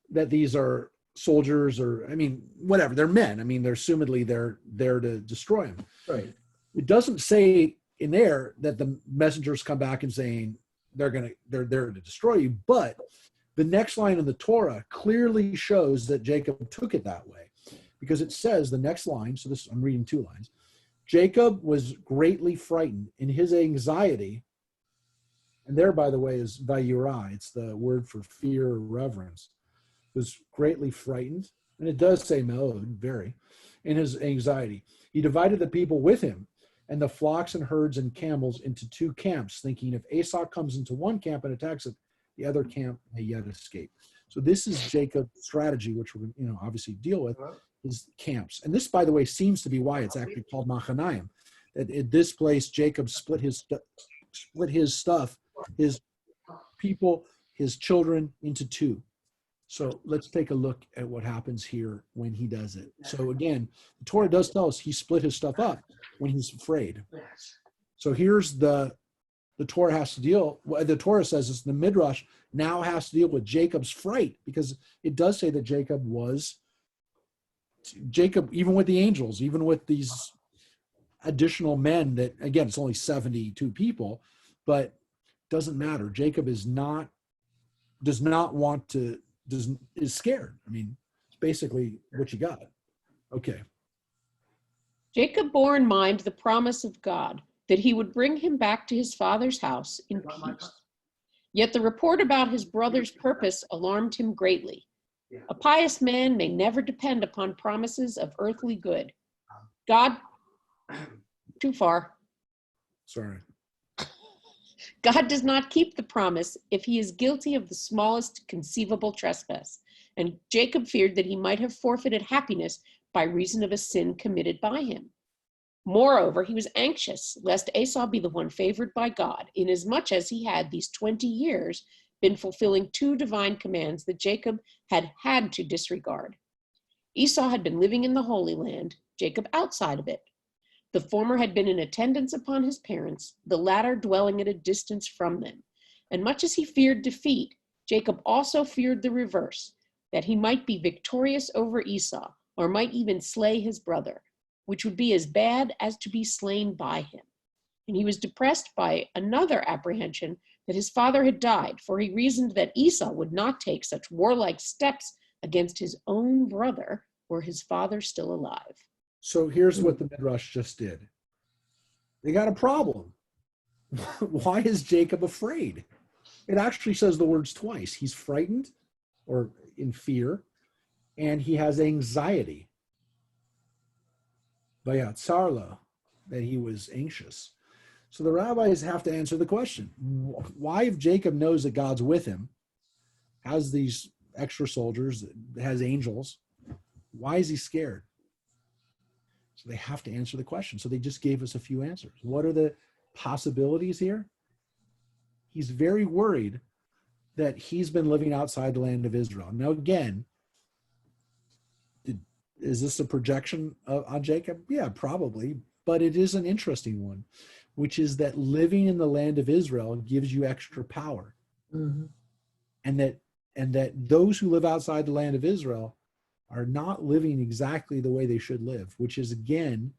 that these are soldiers, or, I mean, whatever, they're men. I mean, they're assumedly they're there to destroy him. Right. It doesn't say in there that the messengers come back and saying they're there to destroy you, but the next line in the Torah clearly shows that Jacob took it that way, because it says the next line, so this, I'm reading two lines. Jacob was greatly frightened in his anxiety, and there, by the way, is vayirah. It's the word for fear or reverence. Was greatly frightened, and it does say me'od, very, in his anxiety. He divided the people with him and the flocks and herds and camels into two camps, thinking if Esau comes into one camp and attacks it, the other camp may yet escape. So this is Jacob's strategy, which we're obviously deal with, is camps. And this, by the way, seems to be why it's actually called Machanaim. That at this place, Jacob split his stuff, his people, his children into two. So let's take a look at what happens here when he does it. So again, the Torah does tell us he split his stuff up when he's afraid. So here's the Torah has to deal, the Torah says this, the Midrash now has to deal with Jacob's fright, because it does say that Jacob, even with the angels, even with these additional men that, again, it's only 72 people, but doesn't matter. Jacob is scared. I mean, it's basically what you got. Okay. Jacob bore in mind the promise of God that he would bring him back to his father's house in peace. Yet the report about his brother's purpose alarmed him greatly. A pious man may never depend upon promises of earthly good. God, too far. Sorry. God does not keep the promise if he is guilty of the smallest conceivable trespass. And Jacob feared that he might have forfeited happiness by reason of a sin committed by him. Moreover, he was anxious lest Esau be the one favored by God, inasmuch as he had these 20 years been fulfilling 2 divine commands that Jacob had had to disregard. Esau had been living in the Holy Land, Jacob outside of it. The former had been in attendance upon his parents, the latter dwelling at a distance from them. And much as he feared defeat, Jacob also feared the reverse, that he might be victorious over Esau, or might even slay his brother, which would be as bad as to be slain by him. And he was depressed by another apprehension that his father had died, for he reasoned that Esau would not take such warlike steps against his own brother were his father still alive. So here's what the Midrash just did. They got a problem. Why is Jacob afraid? It actually says the words twice. He's frightened or in fear, and he has anxiety. Vayatzarla, that he was anxious. So the rabbis have to answer the question, why, if Jacob knows that God's with him, has these extra soldiers, has angels, why is he scared? So they have to answer the question. So they just gave us a few answers. What are the possibilities here? He's very worried that he's been living outside the land of Israel. Now, again, is this a projection on Jacob? Yeah, probably. But it is an interesting one, which is that living in the land of Israel gives you extra power. Mm-hmm. And that those who live outside the land of Israel are not living exactly the way they should live, which is, again,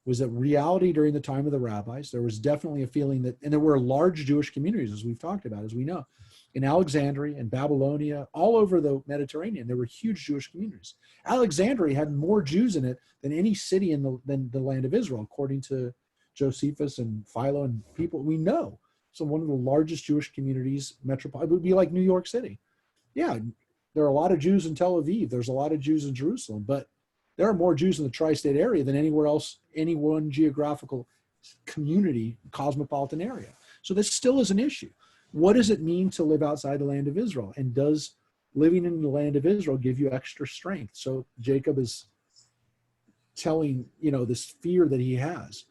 was a reality during the time of the rabbis. There was definitely a feeling that, and there were large Jewish communities, as we've talked about, as we know, in Alexandria and Babylonia, all over the Mediterranean, there were huge Jewish communities. Alexandria had more Jews in it than any city than the land of Israel, according to Josephus and Philo and people we know. So one of the largest Jewish communities, metropolitan, it would be like New York City. Yeah, there are a lot of Jews in Tel Aviv. There's a lot of Jews in Jerusalem, but there are more Jews in the tri-state area than anywhere else, any one geographical community, cosmopolitan area. So this still is an issue. What does it mean to live outside the land of Israel? And does living in the land of Israel give you extra strength? So Jacob is telling, this fear that he has.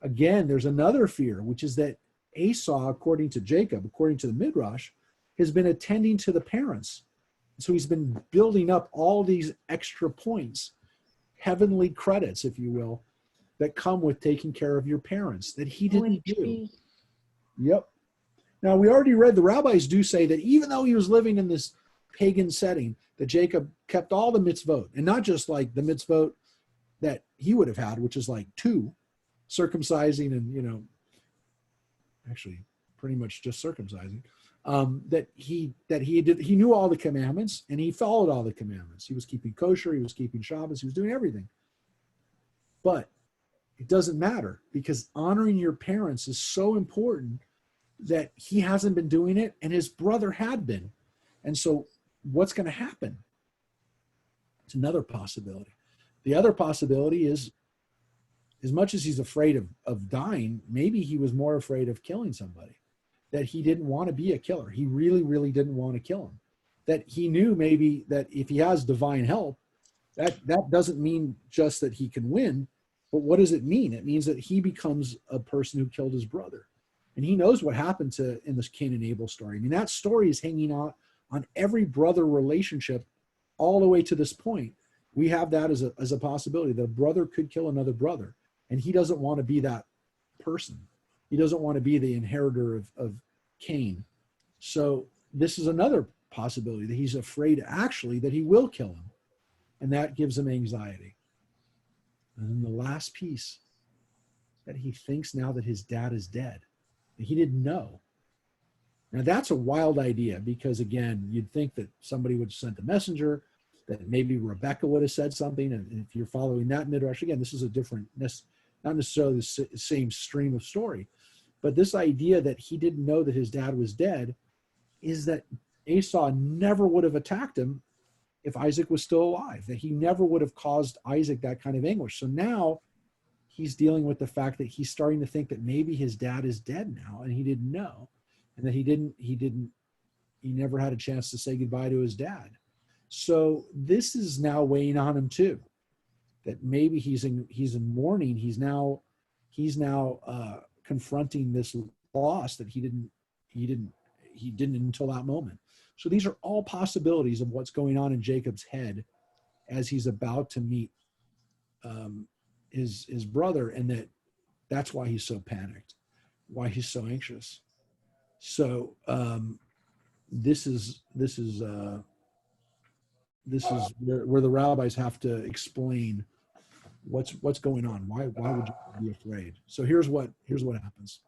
Again, there's another fear, which is that Esau, according to Jacob, according to the Midrash, has been attending to the parents. So he's been building up all these extra points, heavenly credits, if you will, that come with taking care of your parents that he didn't do. Yep. Now, we already read, the rabbis do say that even though he was living in this pagan setting, that Jacob kept all the mitzvot, and not just like the mitzvot that he would have had, which is like 2, circumcising and, actually pretty much just circumcising. That he knew all the commandments and he followed all the commandments. He was keeping kosher, he was keeping Shabbos, he was doing everything. But it doesn't matter, because honoring your parents is so important that he hasn't been doing it and his brother had been. And so what's going to happen? It's another possibility. The other possibility is, as much as he's afraid of dying, maybe he was more afraid of killing somebody. That he didn't want to be a killer. He really, really didn't want to kill him. That he knew maybe that if he has divine help, that doesn't mean just that he can win, but what does it mean? It means that he becomes a person who killed his brother. And he knows what happened in this Cain and Abel story. I mean, that story is hanging out on every brother relationship all the way to this point. We have that as a possibility that a brother could kill another brother, and he doesn't want to be that person. He doesn't want to be the inheritor of Cain. So this is another possibility, that he's afraid actually that he will kill him. And that gives him anxiety. And then the last piece, that he thinks now that his dad is dead. And he didn't know. Now that's a wild idea, because again, you'd think that somebody would have sent a messenger, that maybe Rebecca would have said something. And if you're following that Midrash, again, this is a different, not necessarily the same stream of story, but this idea that he didn't know that his dad was dead is that Esau never would have attacked him if Isaac was still alive, that he never would have caused Isaac that kind of anguish. So now he's dealing with the fact that he's starting to think that maybe his dad is dead now and he didn't know, and that he never had a chance to say goodbye to his dad. So this is now weighing on him too, that maybe he's in mourning. He's now confronting this loss that he didn't until that moment. So these are all possibilities of what's going on in Jacob's head as he's about to meet his brother, and that's why he's so panicked, why he's so anxious. So this is where the rabbis have to explain what's going on. Why would you be afraid? So here's what happens.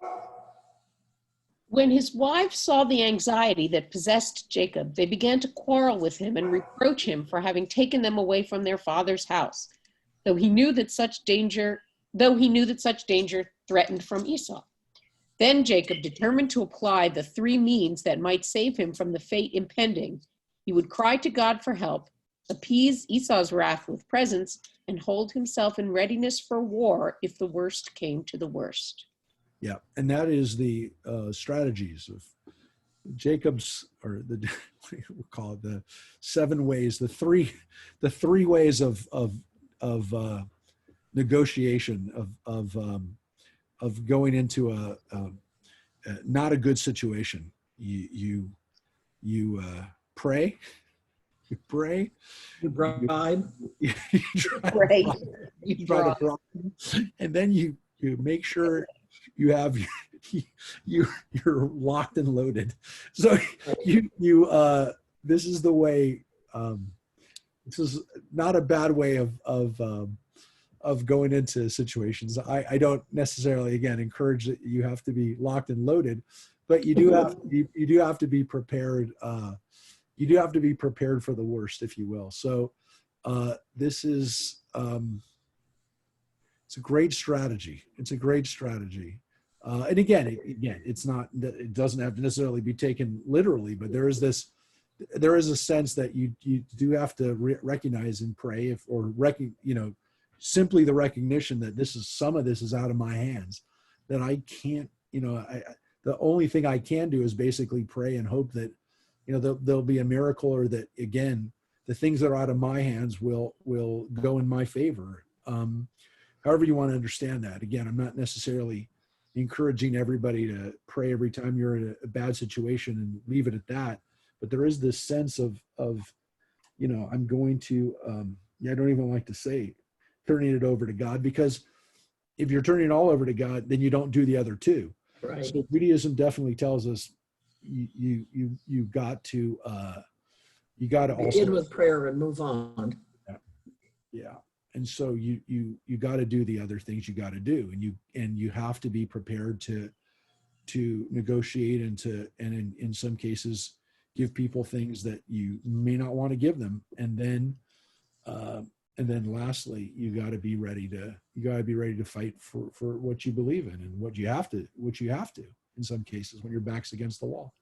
When his wives saw the anxiety that possessed Jacob, they began to quarrel with him and reproach him for having taken them away from their father's house, though he knew that such danger threatened from Esau. Then Jacob determined to apply the 3 means that might save him from the fate impending. He would cry to God for help, appease Esau's wrath with presents, and hold himself in readiness for war if the worst came to the worst. Yeah, and that is the strategies of Jacob's, or we'll call it the 7 ways, the three ways of negotiation of going into a not a good situation. You pray, you bribe, you try to bribe, and then you make sure you have you're locked and loaded. So this is the way. This is not a bad way of going into situations. I don't necessarily, again, encourage that you have to be locked and loaded, but you do have to be prepared. You do have to be prepared for the worst, if you will. So this is it's a great strategy. It's a great strategy. And again, it's not that it doesn't have to necessarily be taken literally, but there is a sense that you do have to recognize and pray, simply the recognition that some of this is out of my hands, that I can't, the only thing I can do is basically pray and hope that, there'll be a miracle, or that, again, the things that are out of my hands will go in my favor. However you want to understand that. Again, I'm not necessarily encouraging everybody to pray every time you're in a bad situation and leave it at that. But there is this sense of I'm going to, I don't even like to say turning it over to God, because if you're turning it all over to God, then you don't do the other 2. Right. So Judaism definitely tells us you got to also begin with prayer and move on. Yeah. And so you got to do the other things you got to do, and you have to be prepared to negotiate and in some cases give people things that you may not want to give them, and then lastly, you got to be ready to fight for what you believe in and what you have to in some cases when your back's against the wall.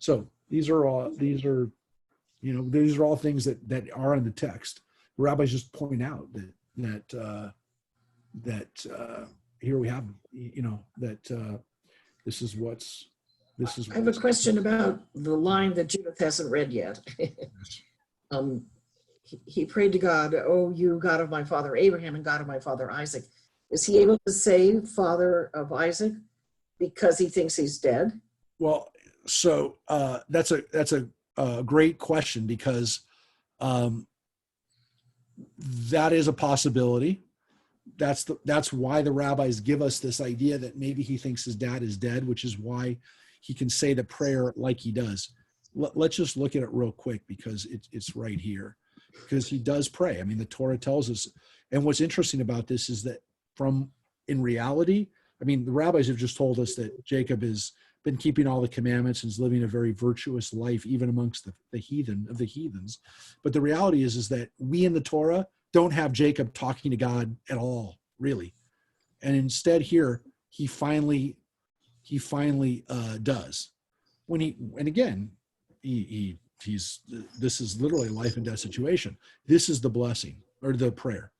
So these are all things that are in the text. Rabbis just point out that here we have, this is. I have a question about the line that Judith hasn't read yet. He prayed to God, "Oh, you God of my father Abraham and God of my father Isaac." Is he able to say father of Isaac because he thinks he's dead? Well, so that's a great question, because that is a possibility. That's why the rabbis give us this idea that maybe he thinks his dad is dead, which is why he can say the prayer like he does. Let's just look at it real quick, because it's right here. Because he does pray. I mean, the Torah tells us. And what's interesting about this is that in reality, I mean, the rabbis have just told us that Jacob is been keeping all the commandments and is living a very virtuous life, even amongst the heathens. But the reality is that we in the Torah don't have Jacob talking to God at all, really. And instead here, he finally does. He's this is literally a life and death situation. This is the blessing, or the prayer.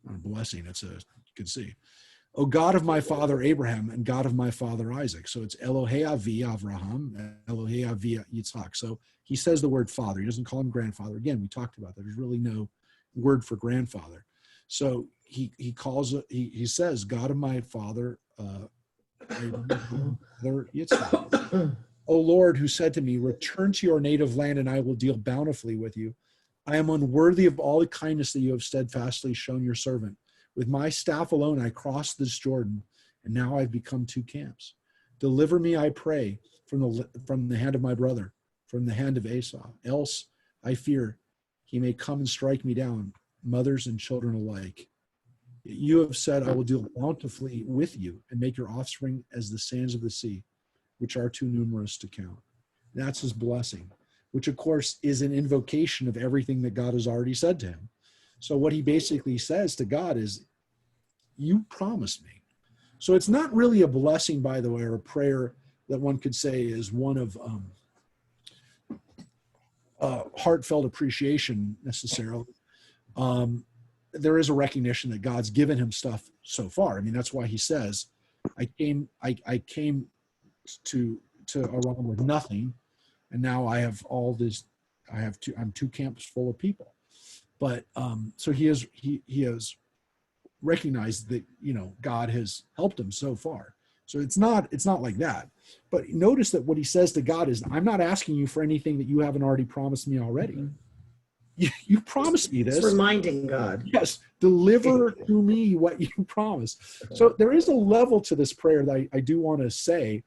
Not a blessing, you can see. O God of my father Abraham and God of my father Isaac. So it's Elohei Avi Avraham, Elohei Avi Yitzhak. So he says the word father. He doesn't call him grandfather. Again, we talked about that. There's really no word for grandfather. So he says, God of my father Yitzhak. O Lord, who said to me, return to your native land and I will deal bountifully with you. I am unworthy of all the kindness that you have steadfastly shown your servant. With my staff alone, I crossed this Jordan, and now I've become two camps. Deliver me, I pray, from the hand of my brother, from the hand of Esau. Else, I fear, he may come and strike me down, mothers and children alike. You have said, I will deal bountifully with you and make your offspring as the sands of the sea, which are too numerous to count. That's his blessing, which, of course, is an invocation of everything that God has already said to him. So what he basically says to God is, you promised me. So it's not really a blessing, by the way, or a prayer that one could say is one of heartfelt appreciation necessarily. There is a recognition that God's given him stuff so far. I mean, that's why he says, I came to Aram with nothing, and now I have all this. I'm two camps full of people. But so he has recognized that God has helped him so far. So it's not like that. But notice that what he says to God is, I'm not asking you for anything that you haven't already promised me already. Mm-hmm. You promised me this. It's reminding God. Yes, deliver to me what you promised. So there is a level to this prayer that I do want to say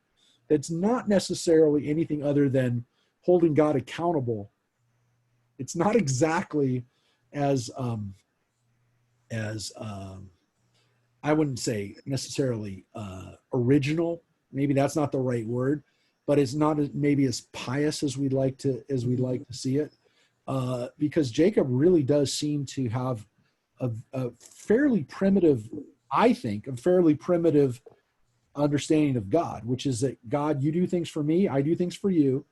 that's not necessarily anything other than holding God accountable. It's not exactly as I wouldn't say necessarily original. Maybe that's not the right word, but it's not maybe as pious as we'd like to see it, because Jacob really does seem to have a fairly primitive, I think, a fairly primitive understanding of God, which is that God, you do things for me, I do things for you.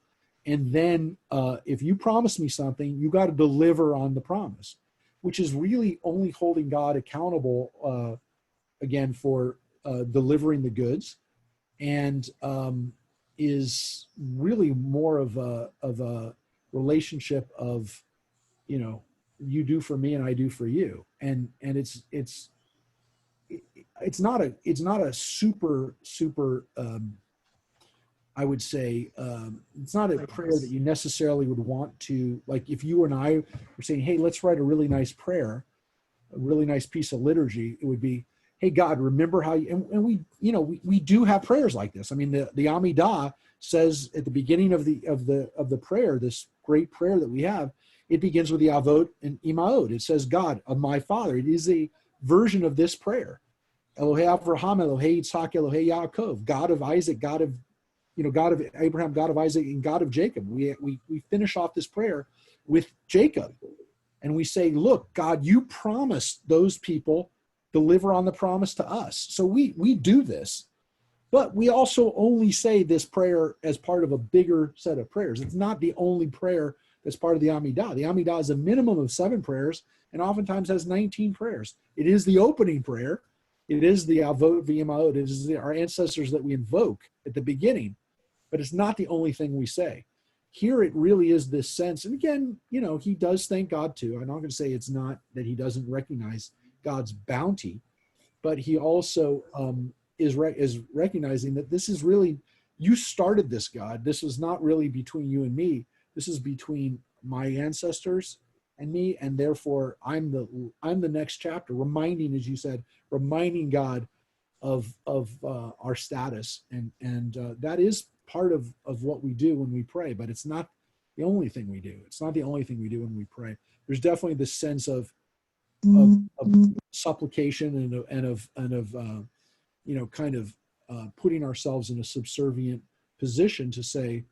And then if you promise me something, you got to deliver on the promise, which is really only holding God accountable, again, for delivering the goods, and is really more of a relationship of, you do for me and I do for you. And it's not a super I would say it's not a prayer that you necessarily would want to, like if you and I were saying, hey, let's write a really nice prayer, a really nice piece of liturgy, it would be, hey, God, remember how you, and we do have prayers like this. I mean, the Amidah says at the beginning of the prayer, this great prayer that we have, it begins with the Avot and Imaod. It says, God of my father. It is a version of this prayer. Elohei Avraham, Elohei Yitzhak, Elohei Yaakov, God of Isaac, God of Abraham, God of Isaac, and God of Jacob. We finish off this prayer with Jacob. And we say, look, God, you promised those people, deliver on the promise to us. So we do this, but we also only say this prayer as part of a bigger set of prayers. It's not the only prayer that's part of the Amidah. The Amidah is a minimum of 7 prayers and oftentimes has 19 prayers. It is the opening prayer. It is the Avot V'Imaot. It is our ancestors that we invoke at the beginning, but it's not the only thing we say. Here it really is this sense, and again, he does thank God too. I'm not going to say it's not that he doesn't recognize God's bounty, but he also is recognizing that this is really, you started this, God. This is not really between you and me. This is between my ancestors and me, and therefore I'm the next chapter, reminding, as you said, reminding God of our status, and that is part of what we do when we pray, but it's not the only thing we do. It's not the only thing we do when we pray. There's definitely this sense of supplication and of putting ourselves in a subservient position to say,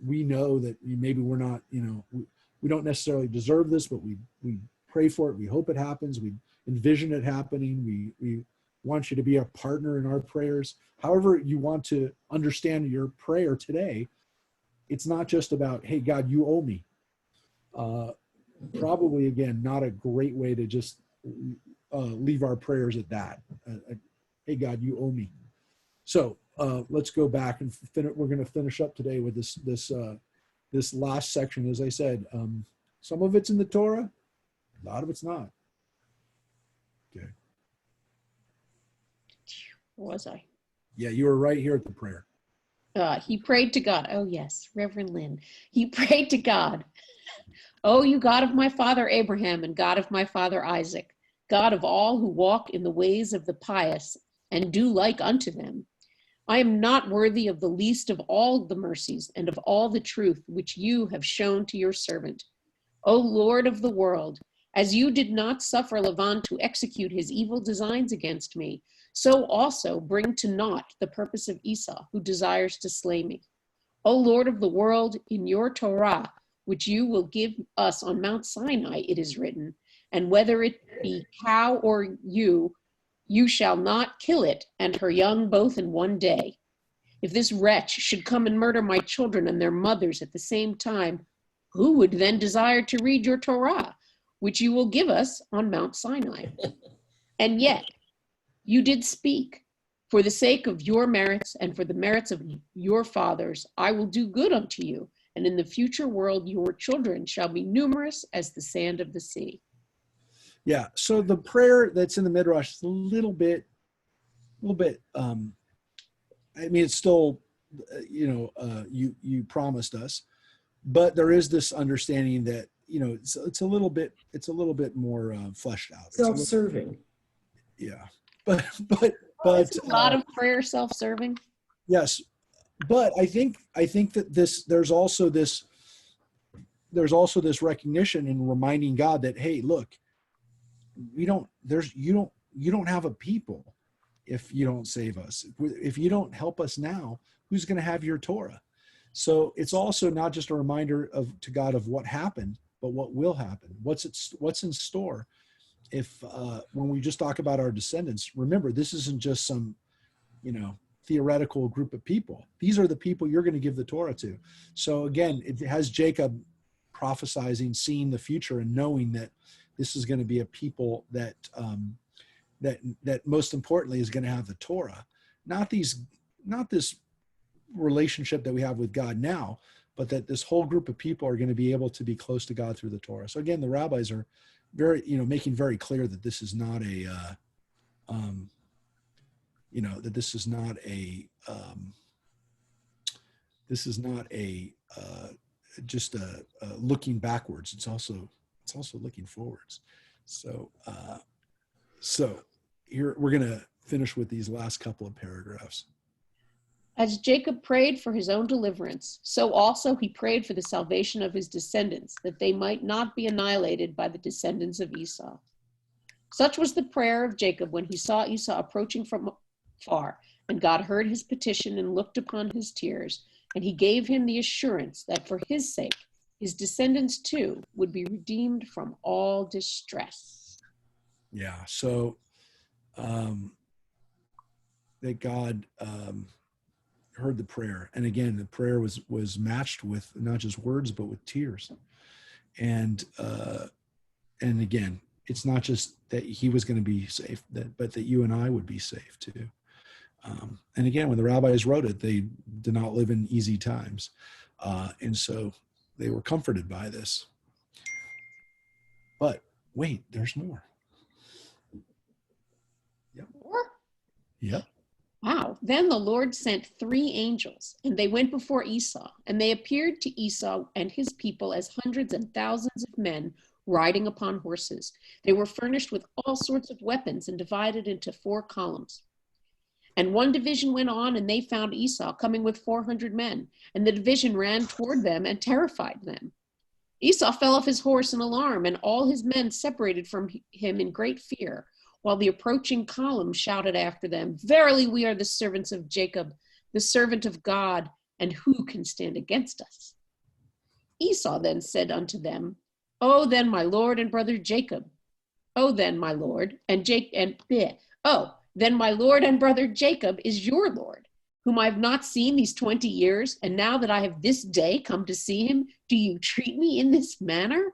we know that maybe we're not, we don't necessarily deserve this, but we pray for it. We hope it happens. We envision it happening. We want you to be a partner in our prayers. However you want to understand your prayer today, it's not just about, hey, God, you owe me. Probably, again, not a great way to just leave our prayers at that. Hey, God, you owe me. So let's go back and we're going to finish up today with this last section. As I said, some of it's in the Torah, a lot of it's not. Okay. Where was I? Yeah, you were right here at the prayer. He prayed to God. Oh, yes, Reverend Lynn. He prayed to God. Oh, you God of my father Abraham and God of my father Isaac, God of all who walk in the ways of the pious and do like unto them. I am not worthy of the least of all the mercies and of all the truth which you have shown to your servant. O Lord of the world, as you did not suffer Lavan to execute his evil designs against me, so also bring to naught the purpose of Esau, who desires to slay me. O Lord of the world, in your Torah, which you will give us on Mount Sinai, it is written, and whether it be cow or you shall not kill it and her young both in one day. If this wretch should come and murder my children and their mothers at the same time, who would then desire to read your Torah, which you will give us on Mount Sinai? And yet, you did speak. For the sake of your merits and for the merits of your fathers, I will do good unto you, and in the future world your children shall be numerous as the sand of the sea. Yeah, so the prayer that's in the Midrash is a little bit, it's still, you promised us, but there is this understanding that, it's a little bit more fleshed out. Self-serving. Yeah, but Is a lot of prayer self-serving? Yes, but I think that there's also this recognition and reminding God that, hey, look, you don't have a people if you don't save us. If you don't help us now, who's going to have your Torah? So it's also not just a reminder to God of what happened, but what will happen. What's in store. If when we just talk about our descendants, remember, this isn't just some, theoretical group of people. These are the people you're going to give the Torah to. So again, it has Jacob prophesizing, seeing the future, and knowing that this is going to be a people that most importantly is going to have the Torah, not this relationship that we have with God now, but that this whole group of people are going to be able to be close to God through the Torah. So again, the rabbis are very, making very clear that this is not just looking backwards. It's also looking forwards. So here we're going to finish with these last couple of paragraphs. As Jacob prayed for his own deliverance, so also he prayed for the salvation of his descendants, that they might not be annihilated by the descendants of Esau. Such was the prayer of Jacob when he saw Esau approaching from far, and God heard his petition and looked upon his tears, and he gave him the assurance that for his sake, his descendants too would be redeemed from all distress. Yeah, so that God heard the prayer, and again, the prayer was matched with not just words but with tears, and again, it's not just that he was going to be safe, but that you and I would be safe too. And again, when the rabbis wrote it, they did not live in easy times, and so they were comforted by this. But wait, there's more. Yep. More? Yep. Wow. Then the Lord sent 3 angels, and they went before Esau, and they appeared to Esau and his people as hundreds and thousands of men riding upon horses. They were furnished with all sorts of weapons and divided into 4 columns. And one division went on, and they found Esau coming with 400 men, and the division ran toward them and terrified them. Esau fell off his horse in alarm, and all his men separated from him in great fear, while the approaching column shouted after them, "Verily we are the servants of Jacob. the servant of God, and who can stand against us? Esau then said unto them, O then my lord and brother Jacob, O then my lord and then my lord and brother Jacob is your lord, whom I have not seen these 20 years, and now that I have this day come to see him, do you treat me in this manner?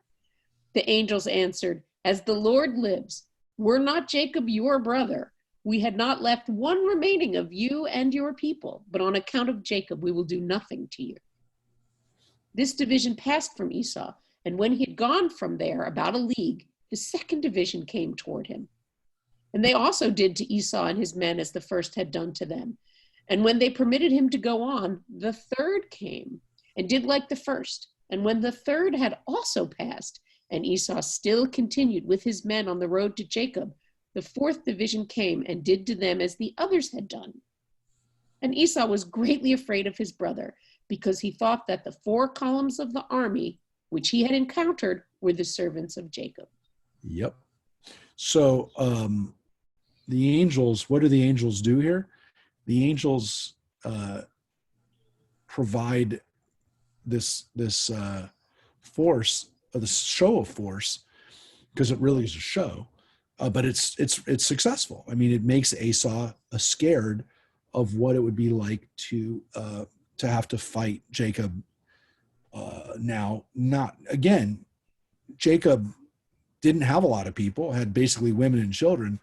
The angels answered, As the Lord lives, were not Jacob your brother, we had not left one remaining of you and your people, but on account of Jacob we will do nothing to you. This division passed from Esau, and when he had gone from there about a league, the second division came toward him. And they also did to Esau and his men as the first had done to them. And when they permitted him to go on, the third came and did like the first. And when the third had also passed, and Esau still continued with his men on the road to Jacob, the fourth division came and did to them as the others had done. And Esau was greatly afraid of his brother, because he thought that the 4 columns of the army which he had encountered were the servants of Jacob. Yep. So the angels, what do the angels do here? The angels provide this force, or the show of force, because it really is a show, but it's successful. I mean, it makes Esau scared of what it would be like to have to fight Jacob. Now, not again, Jacob didn't have a lot of people, had basically women and children,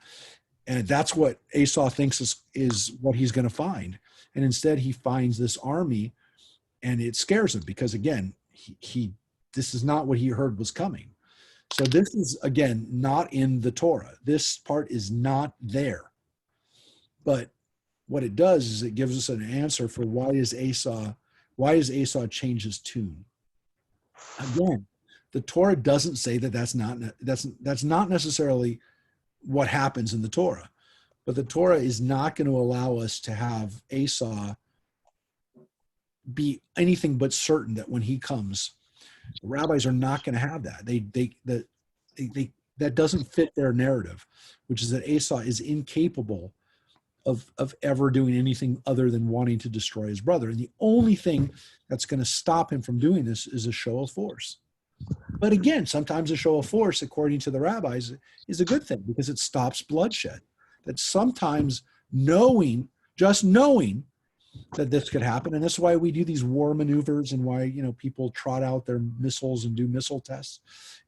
and that's what Esau thinks is what he's going to find. And instead, he finds this army, and it scares him because, again, he this is not what he heard was coming. So this is, again, not in the Torah. This part is not there. But what it does is it gives us an answer for why does Esau change his tune? Again, the Torah doesn't say that that's not necessarily what happens in the Torah. But the Torah is not going to allow us to have Esau be anything but certain that when he comes, the rabbis are not going to have that. That doesn't fit their narrative, which is that Esau is incapable of ever doing anything other than wanting to destroy his brother. And the only thing that's going to stop him from doing this is a show of force. But again, sometimes a show of force, according to the rabbis, is a good thing because it stops bloodshed. That sometimes just knowing that this could happen, and that's why we do these war maneuvers and why people trot out their missiles and do missile tests,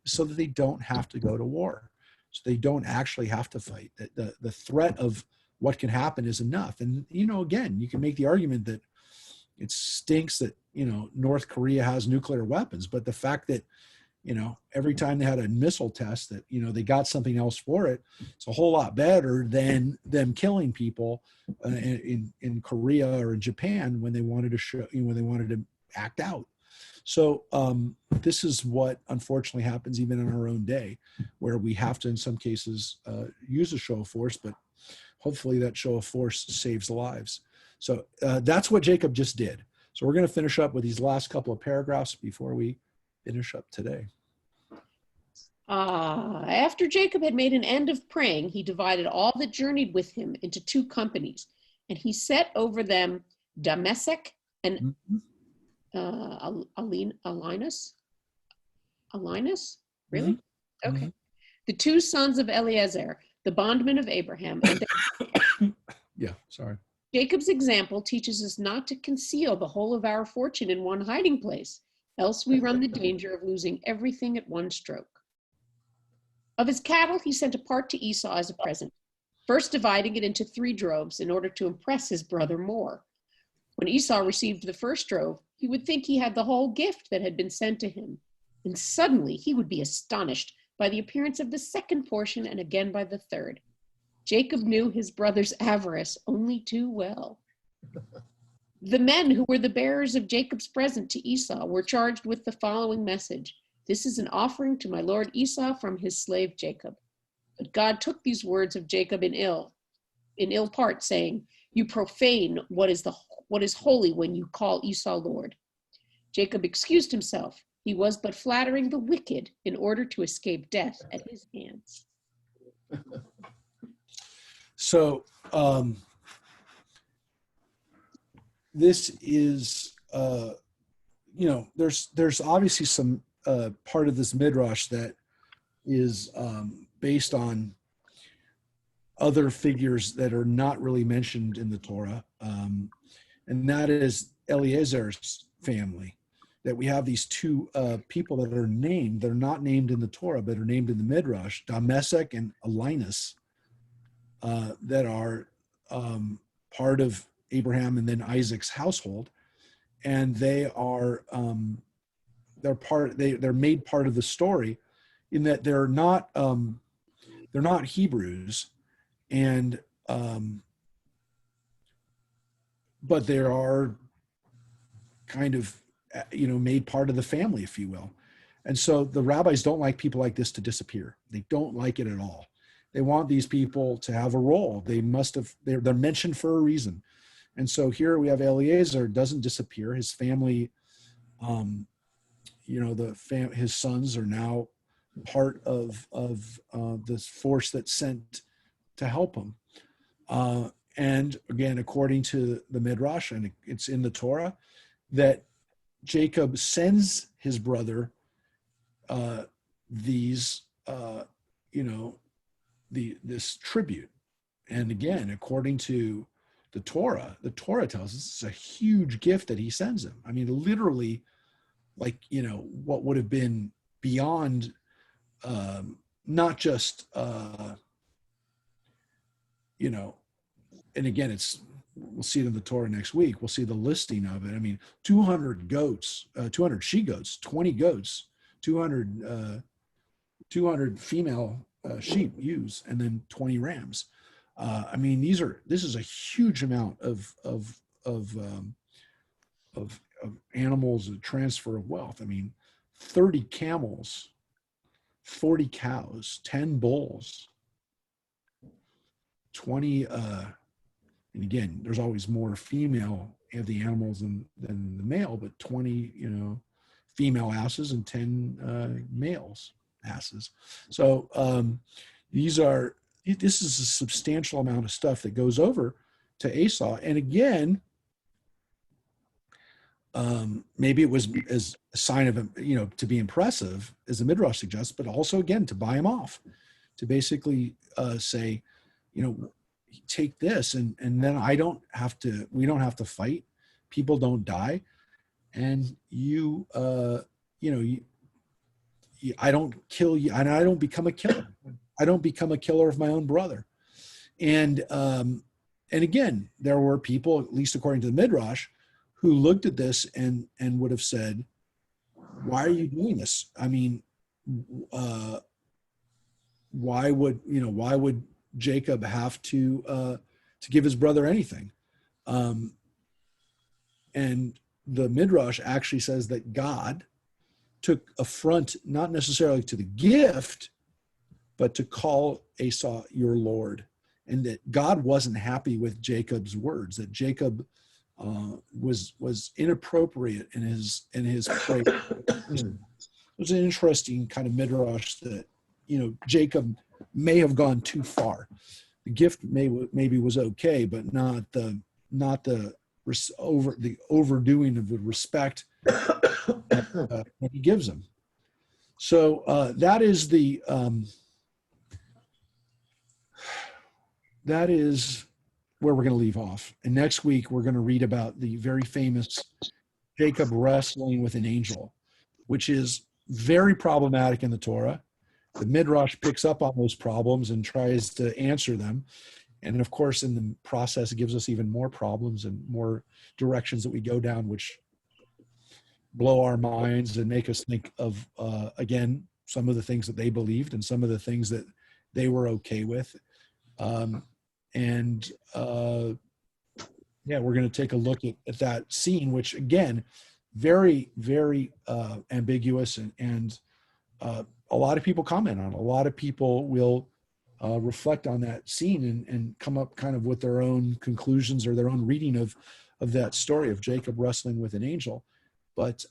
so that they don't have to go to war, so they don't actually have to fight. The threat of what can happen is enough. And again, you can make the argument that it stinks that North Korea has nuclear weapons, but the fact that every time they had a missile test that they got something else for it, it's a whole lot better than them killing people in Korea or in Japan when they wanted to act out. So this is what unfortunately happens even in our own day, where we have to in some cases use a show of force, but hopefully that show of force saves lives. So that's what Jacob just did. So we're going to finish up with these last couple of paragraphs before we finish up today. After Jacob had made an end of praying, he divided all that journeyed with him into 2 companies, and he set over them Damesek and Alinus. Really? Mm-hmm. Okay. The 2 sons of Eliezer, the bondman of Abraham. And Yeah, sorry. Jacob's example teaches us not to conceal the whole of our fortune in one hiding place, else we run the danger of losing everything at one stroke. Of his cattle, he sent a part to Esau as a present, first dividing it into 3 droves in order to impress his brother more. When Esau received the first drove, he would think he had the whole gift that had been sent to him, and suddenly he would be astonished by the appearance of the second portion and again by the third. Jacob knew his brother's avarice only too well. The men who were the bearers of Jacob's present to Esau were charged with the following message: "This is an offering to my lord Esau from his slave Jacob." But God took these words of Jacob in ill part, saying, "You profane what is holy when you call Esau Lord." Jacob excused himself. He was but flattering the wicked in order to escape death at his hands. So this is, there's obviously some part of this midrash that is based on other figures that are not really mentioned in the Torah, and that is Eliezer's family. That we have these two people that are named, they're not named in the Torah, but are named in the Midrash, Damesek and Elinus, that are part of Abraham and then Isaac's household, and they are they're made part of the story in that they're not Hebrews, and but they are kind of made part of the family, if you will. And so the rabbis don't like people like this to disappear. They don't like it at all. They want these people to have a role. They're mentioned for a reason. And so here we have Eliezer doesn't disappear. His family, his sons are now part of this force that's sent to help him. And again, according to the Midrash, and it's in the Torah, that Jacob sends his brother this tribute. And again, according to the Torah tells us it's a huge gift that he sends him. I mean, literally, what would have been beyond not just and again, we'll see it in the Torah next week. We'll see the listing of it. I mean, 200 goats, 200 she-goats, 20 goats, 200 female sheep, ewes, and then 20 rams. I mean, this is a huge amount of animals, a transfer of wealth. I mean, 30 camels, 40 cows, 10 bulls, 20 and again, there's always more female of the animals than the male, but 20, female asses and 10 males asses. So this is a substantial amount of stuff that goes over to Esau. And again, maybe it was as a sign of, to be impressive, as the Midrash suggests, but also again, to buy him off, to basically say, take this and then we don't have to fight. People don't die. And I don't kill you, and I don't become a killer. I don't become a killer of my own brother. And again, there were people, at least according to the Midrash, who looked at this and would have said, why are you doing this? I mean, why would Jacob have to give his brother anything? And the Midrash actually says that God took affront not necessarily to the gift, but to call Esau your Lord, and that God wasn't happy with Jacob's words, that Jacob was inappropriate in his praise. It was an interesting kind of Midrash that Jacob may have gone too far. The gift maybe was okay, but not the overdoing of the respect that he gives him. So that is where we're going to leave off. And next week we're going to read about the very famous Jacob wrestling with an angel, which is very problematic in the Torah. The Midrash picks up on those problems and tries to answer them. And of course, in the process, it gives us even more problems and more directions that we go down, which blow our minds and make us think of, again, some of the things that they believed and some of the things that they were okay with. We're going to take a look at that scene, which again, very, very ambiguous and a lot of people comment on it. A lot of people will reflect on that scene and come up kind of with their own conclusions or their own reading of that story of Jacob wrestling with an angel. But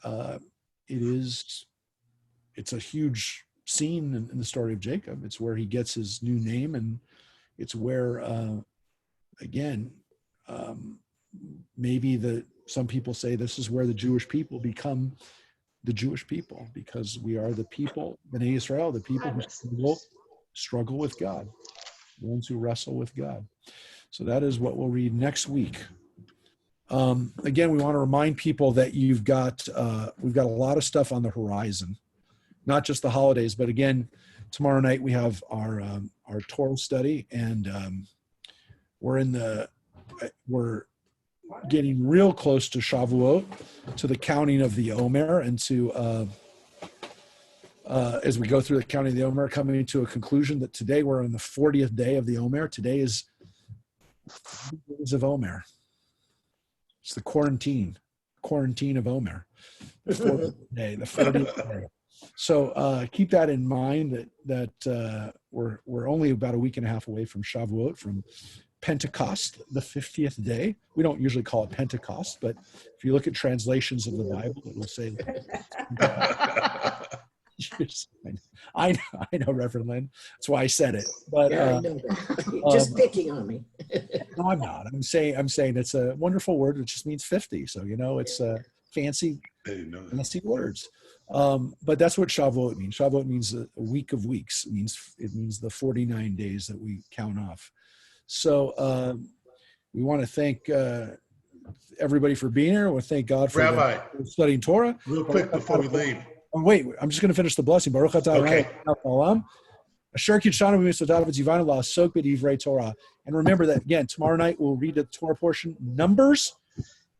it's a huge scene in the story of Jacob. It's where he gets his new name, and it's where, again, maybe some people say this is where the Jewish people become the Jewish people, because we are the people, Bnei Israel, the people who struggle with God, the ones who wrestle with God. So that is what we'll read next week. Again, we want to remind people that we've got a lot of stuff on the horizon, not just the holidays, but again, tomorrow night we have our Torah study, and we're getting real close to Shavuot, to the counting of the Omer, and to as we go through the counting of the Omer, coming to a conclusion that today we're on the 40th day of the Omer. Today is 40 days of Omer. It's the quarantine of Omer. The 40th day, the 40th day. So keep that in mind, that we're only about a week and a half away from Shavuot, from Pentecost, the 50th day. We don't usually call it Pentecost, but if you look at translations of the Bible, it will say. I know, Reverend Lynn. That's why I said it. But Yeah, I know that. Just picking on me. No, I'm not. I'm saying it's a wonderful word. It just means 50. So it's fancy words. But that's what Shavuot means. Shavuot means a week of weeks. It means the 49 days that we count off. So we want to thank everybody for being here. We want to thank God for Rabbi, studying Torah. real quick before we leave. Oh, wait, I'm just going to finish the blessing. Baruch atah Okay. Olam. Asher kitshanu b'mitzvotav v'tzivanu la'asok b'divrei Torah. And remember that, again, tomorrow night we'll read the Torah portion, Numbers,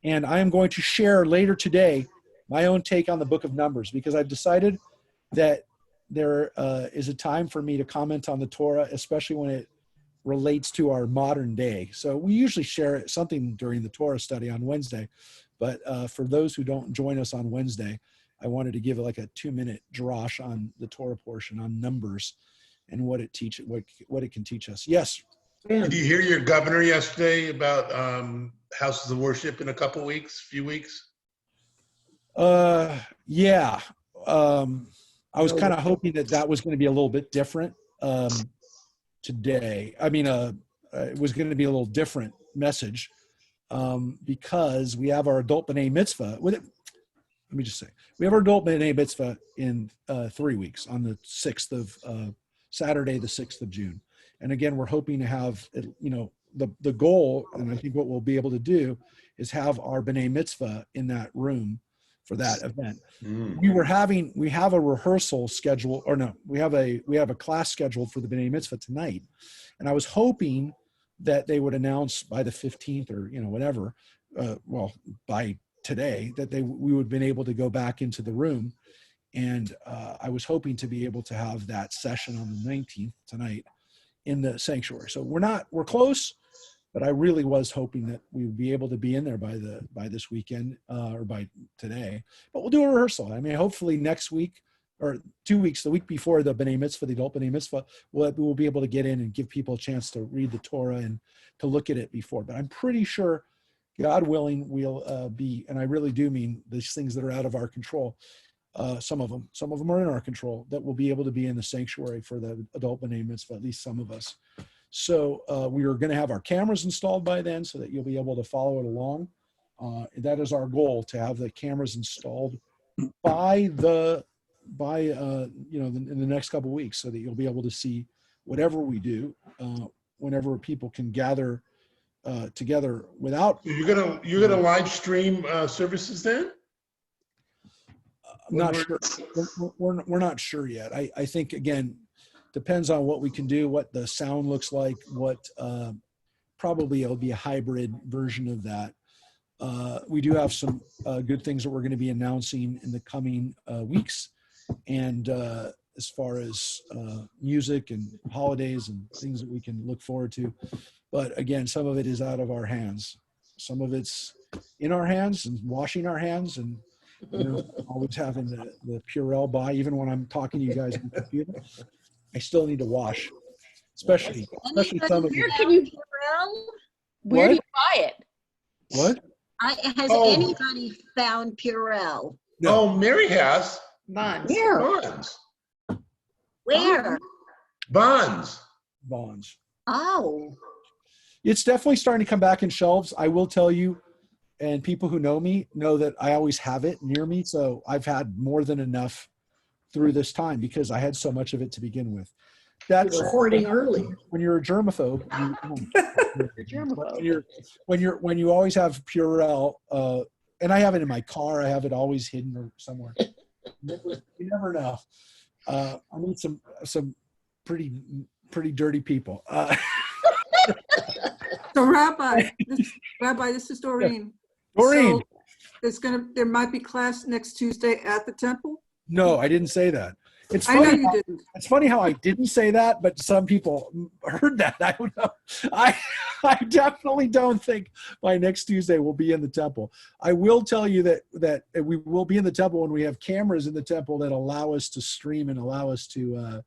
and I am going to share later today my own take on the book of Numbers, because I've decided that there is a time for me to comment on the Torah, especially when it relates to our modern day. So we usually share something during the Torah study on Wednesday, but for those who don't join us on Wednesday, I wanted to give like a 2-minute drash on the Torah portion on Numbers and what it can teach us. Yes. Did you hear your governor yesterday about houses of worship in a few weeks? Yeah. I was kind of hoping that was going to be a little bit different today. I mean, it was going to be a little different message because we have our adult B'nai Mitzvah. Let me just say, we have our adult B'nai Mitzvah in 3 weeks, on the 6th of Saturday, the 6th of June. And again, we're hoping to have, the goal, and I think what we'll be able to do is have our B'nai Mitzvah in that room for that event. We have a rehearsal schedule, or no, we have a class scheduled for the B'nai Mitzvah tonight. And I was hoping that they would announce by the 15th or, whatever, by today, that we would have been able to go back into the room. And I was hoping to be able to have that session on the 19th tonight in the sanctuary. So we're close, but I really was hoping that we would be able to be in there by this weekend or by today. But we'll do a rehearsal. I mean, hopefully next week or 2 weeks, the week before the B'nai Mitzvah, the adult B'nai Mitzvah, we'll be able to get in and give people a chance to read the Torah and to look at it before. But I'm pretty sure, God willing, we'll be, and I really do mean these things that are out of our control. Some of them are in our control, that we'll be able to be in the sanctuary for the adult B'nai Mitzvah, at least some of us. So we are going to have our cameras installed by then so that you'll be able to follow it along. That is our goal, to have the cameras installed in the next couple of weeks, so that you'll be able to see whatever we do whenever people can gather together without. You're gonna live stream services then? I'm not sure. We're not sure yet. I think, again, depends on what we can do, what the sound looks like, what probably it'll be a hybrid version of that. We do have some good things that we're going to be announcing in the coming weeks. And as far as music and holidays and things that we can look forward to. But again, some of it is out of our hands. Some of it's in our hands and washing our hands, and always having the Purell by, even when I'm talking to you guys on the computer. I still need to wash, especially some of Where you. can you, Purell? Where do What? you buy it? What? Has Oh. anybody found Purell? No. Oh, Mary has. Where? Bonds. Where? Bonds. Bonds. Oh, It's definitely starting to come back in shelves. I will tell you, and people who know me know that I always have it near me. So I've had more than enough through this time because I had so much of it to begin with. That's You're hoarding early. when you're a germaphobe. Germaphobe. When you always have Purell, and I have it in my car. I have it always hidden or somewhere. You never know. I meet some pretty dirty people. So Rabbi, this is Doreen. Doreen. So there might be class next Tuesday at the temple? No, I didn't say that. It's I know funny. you didn't. It's funny how I didn't say that, but some people heard that. I don't know. I definitely don't think by next Tuesday we'll be in the temple. I will tell you that we will be in the temple when we have cameras in the temple that allow us to stream and allow us to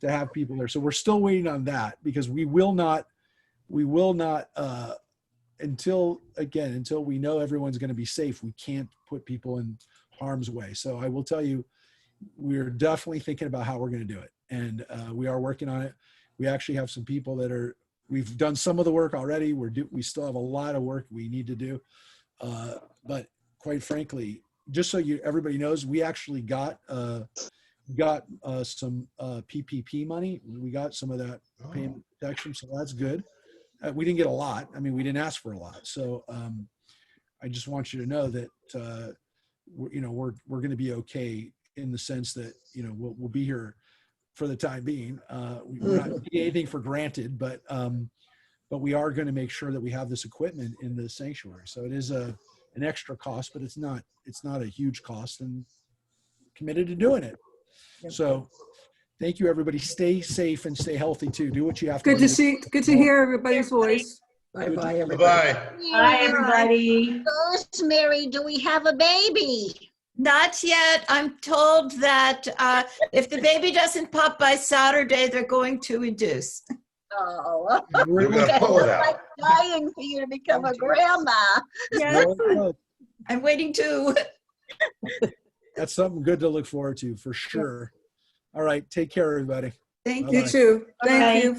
have people there. So we're still waiting on that because we will not until we know everyone's going to be safe. We can't put people in harm's way. So I will tell you, we're definitely thinking about how we're going to do it. And we are working on it. We actually have some people we've done some of the work already. We still have a lot of work we need to do. But quite frankly, just so everybody knows, we actually got some PPP money. We got some of that payment protection. So that's good. We didn't get a lot. I mean, we didn't ask for a lot. So I just want you to know that, we're going to be okay in the sense that, we'll be here for the time being. We're not taking anything for granted, but we are going to make sure that we have this equipment in the sanctuary. So it is an extra cost, but it's not a huge cost, and committed to doing it. So thank you, everybody. Stay safe and stay healthy too. Do what you have to do. Good to hear everybody's voice. Bye-bye, everybody. Bye-bye. Bye, everybody. Rosemary, do we have a baby? Not yet. I'm told that if the baby doesn't pop by Saturday, they're going to induce. Oh, We're gonna pull it I'm out. dying for you to become a grandma. Yes, I'm waiting too. That's something good to look forward to for sure. All right. Take care, everybody. Thank You you. too. Thank Bye. you.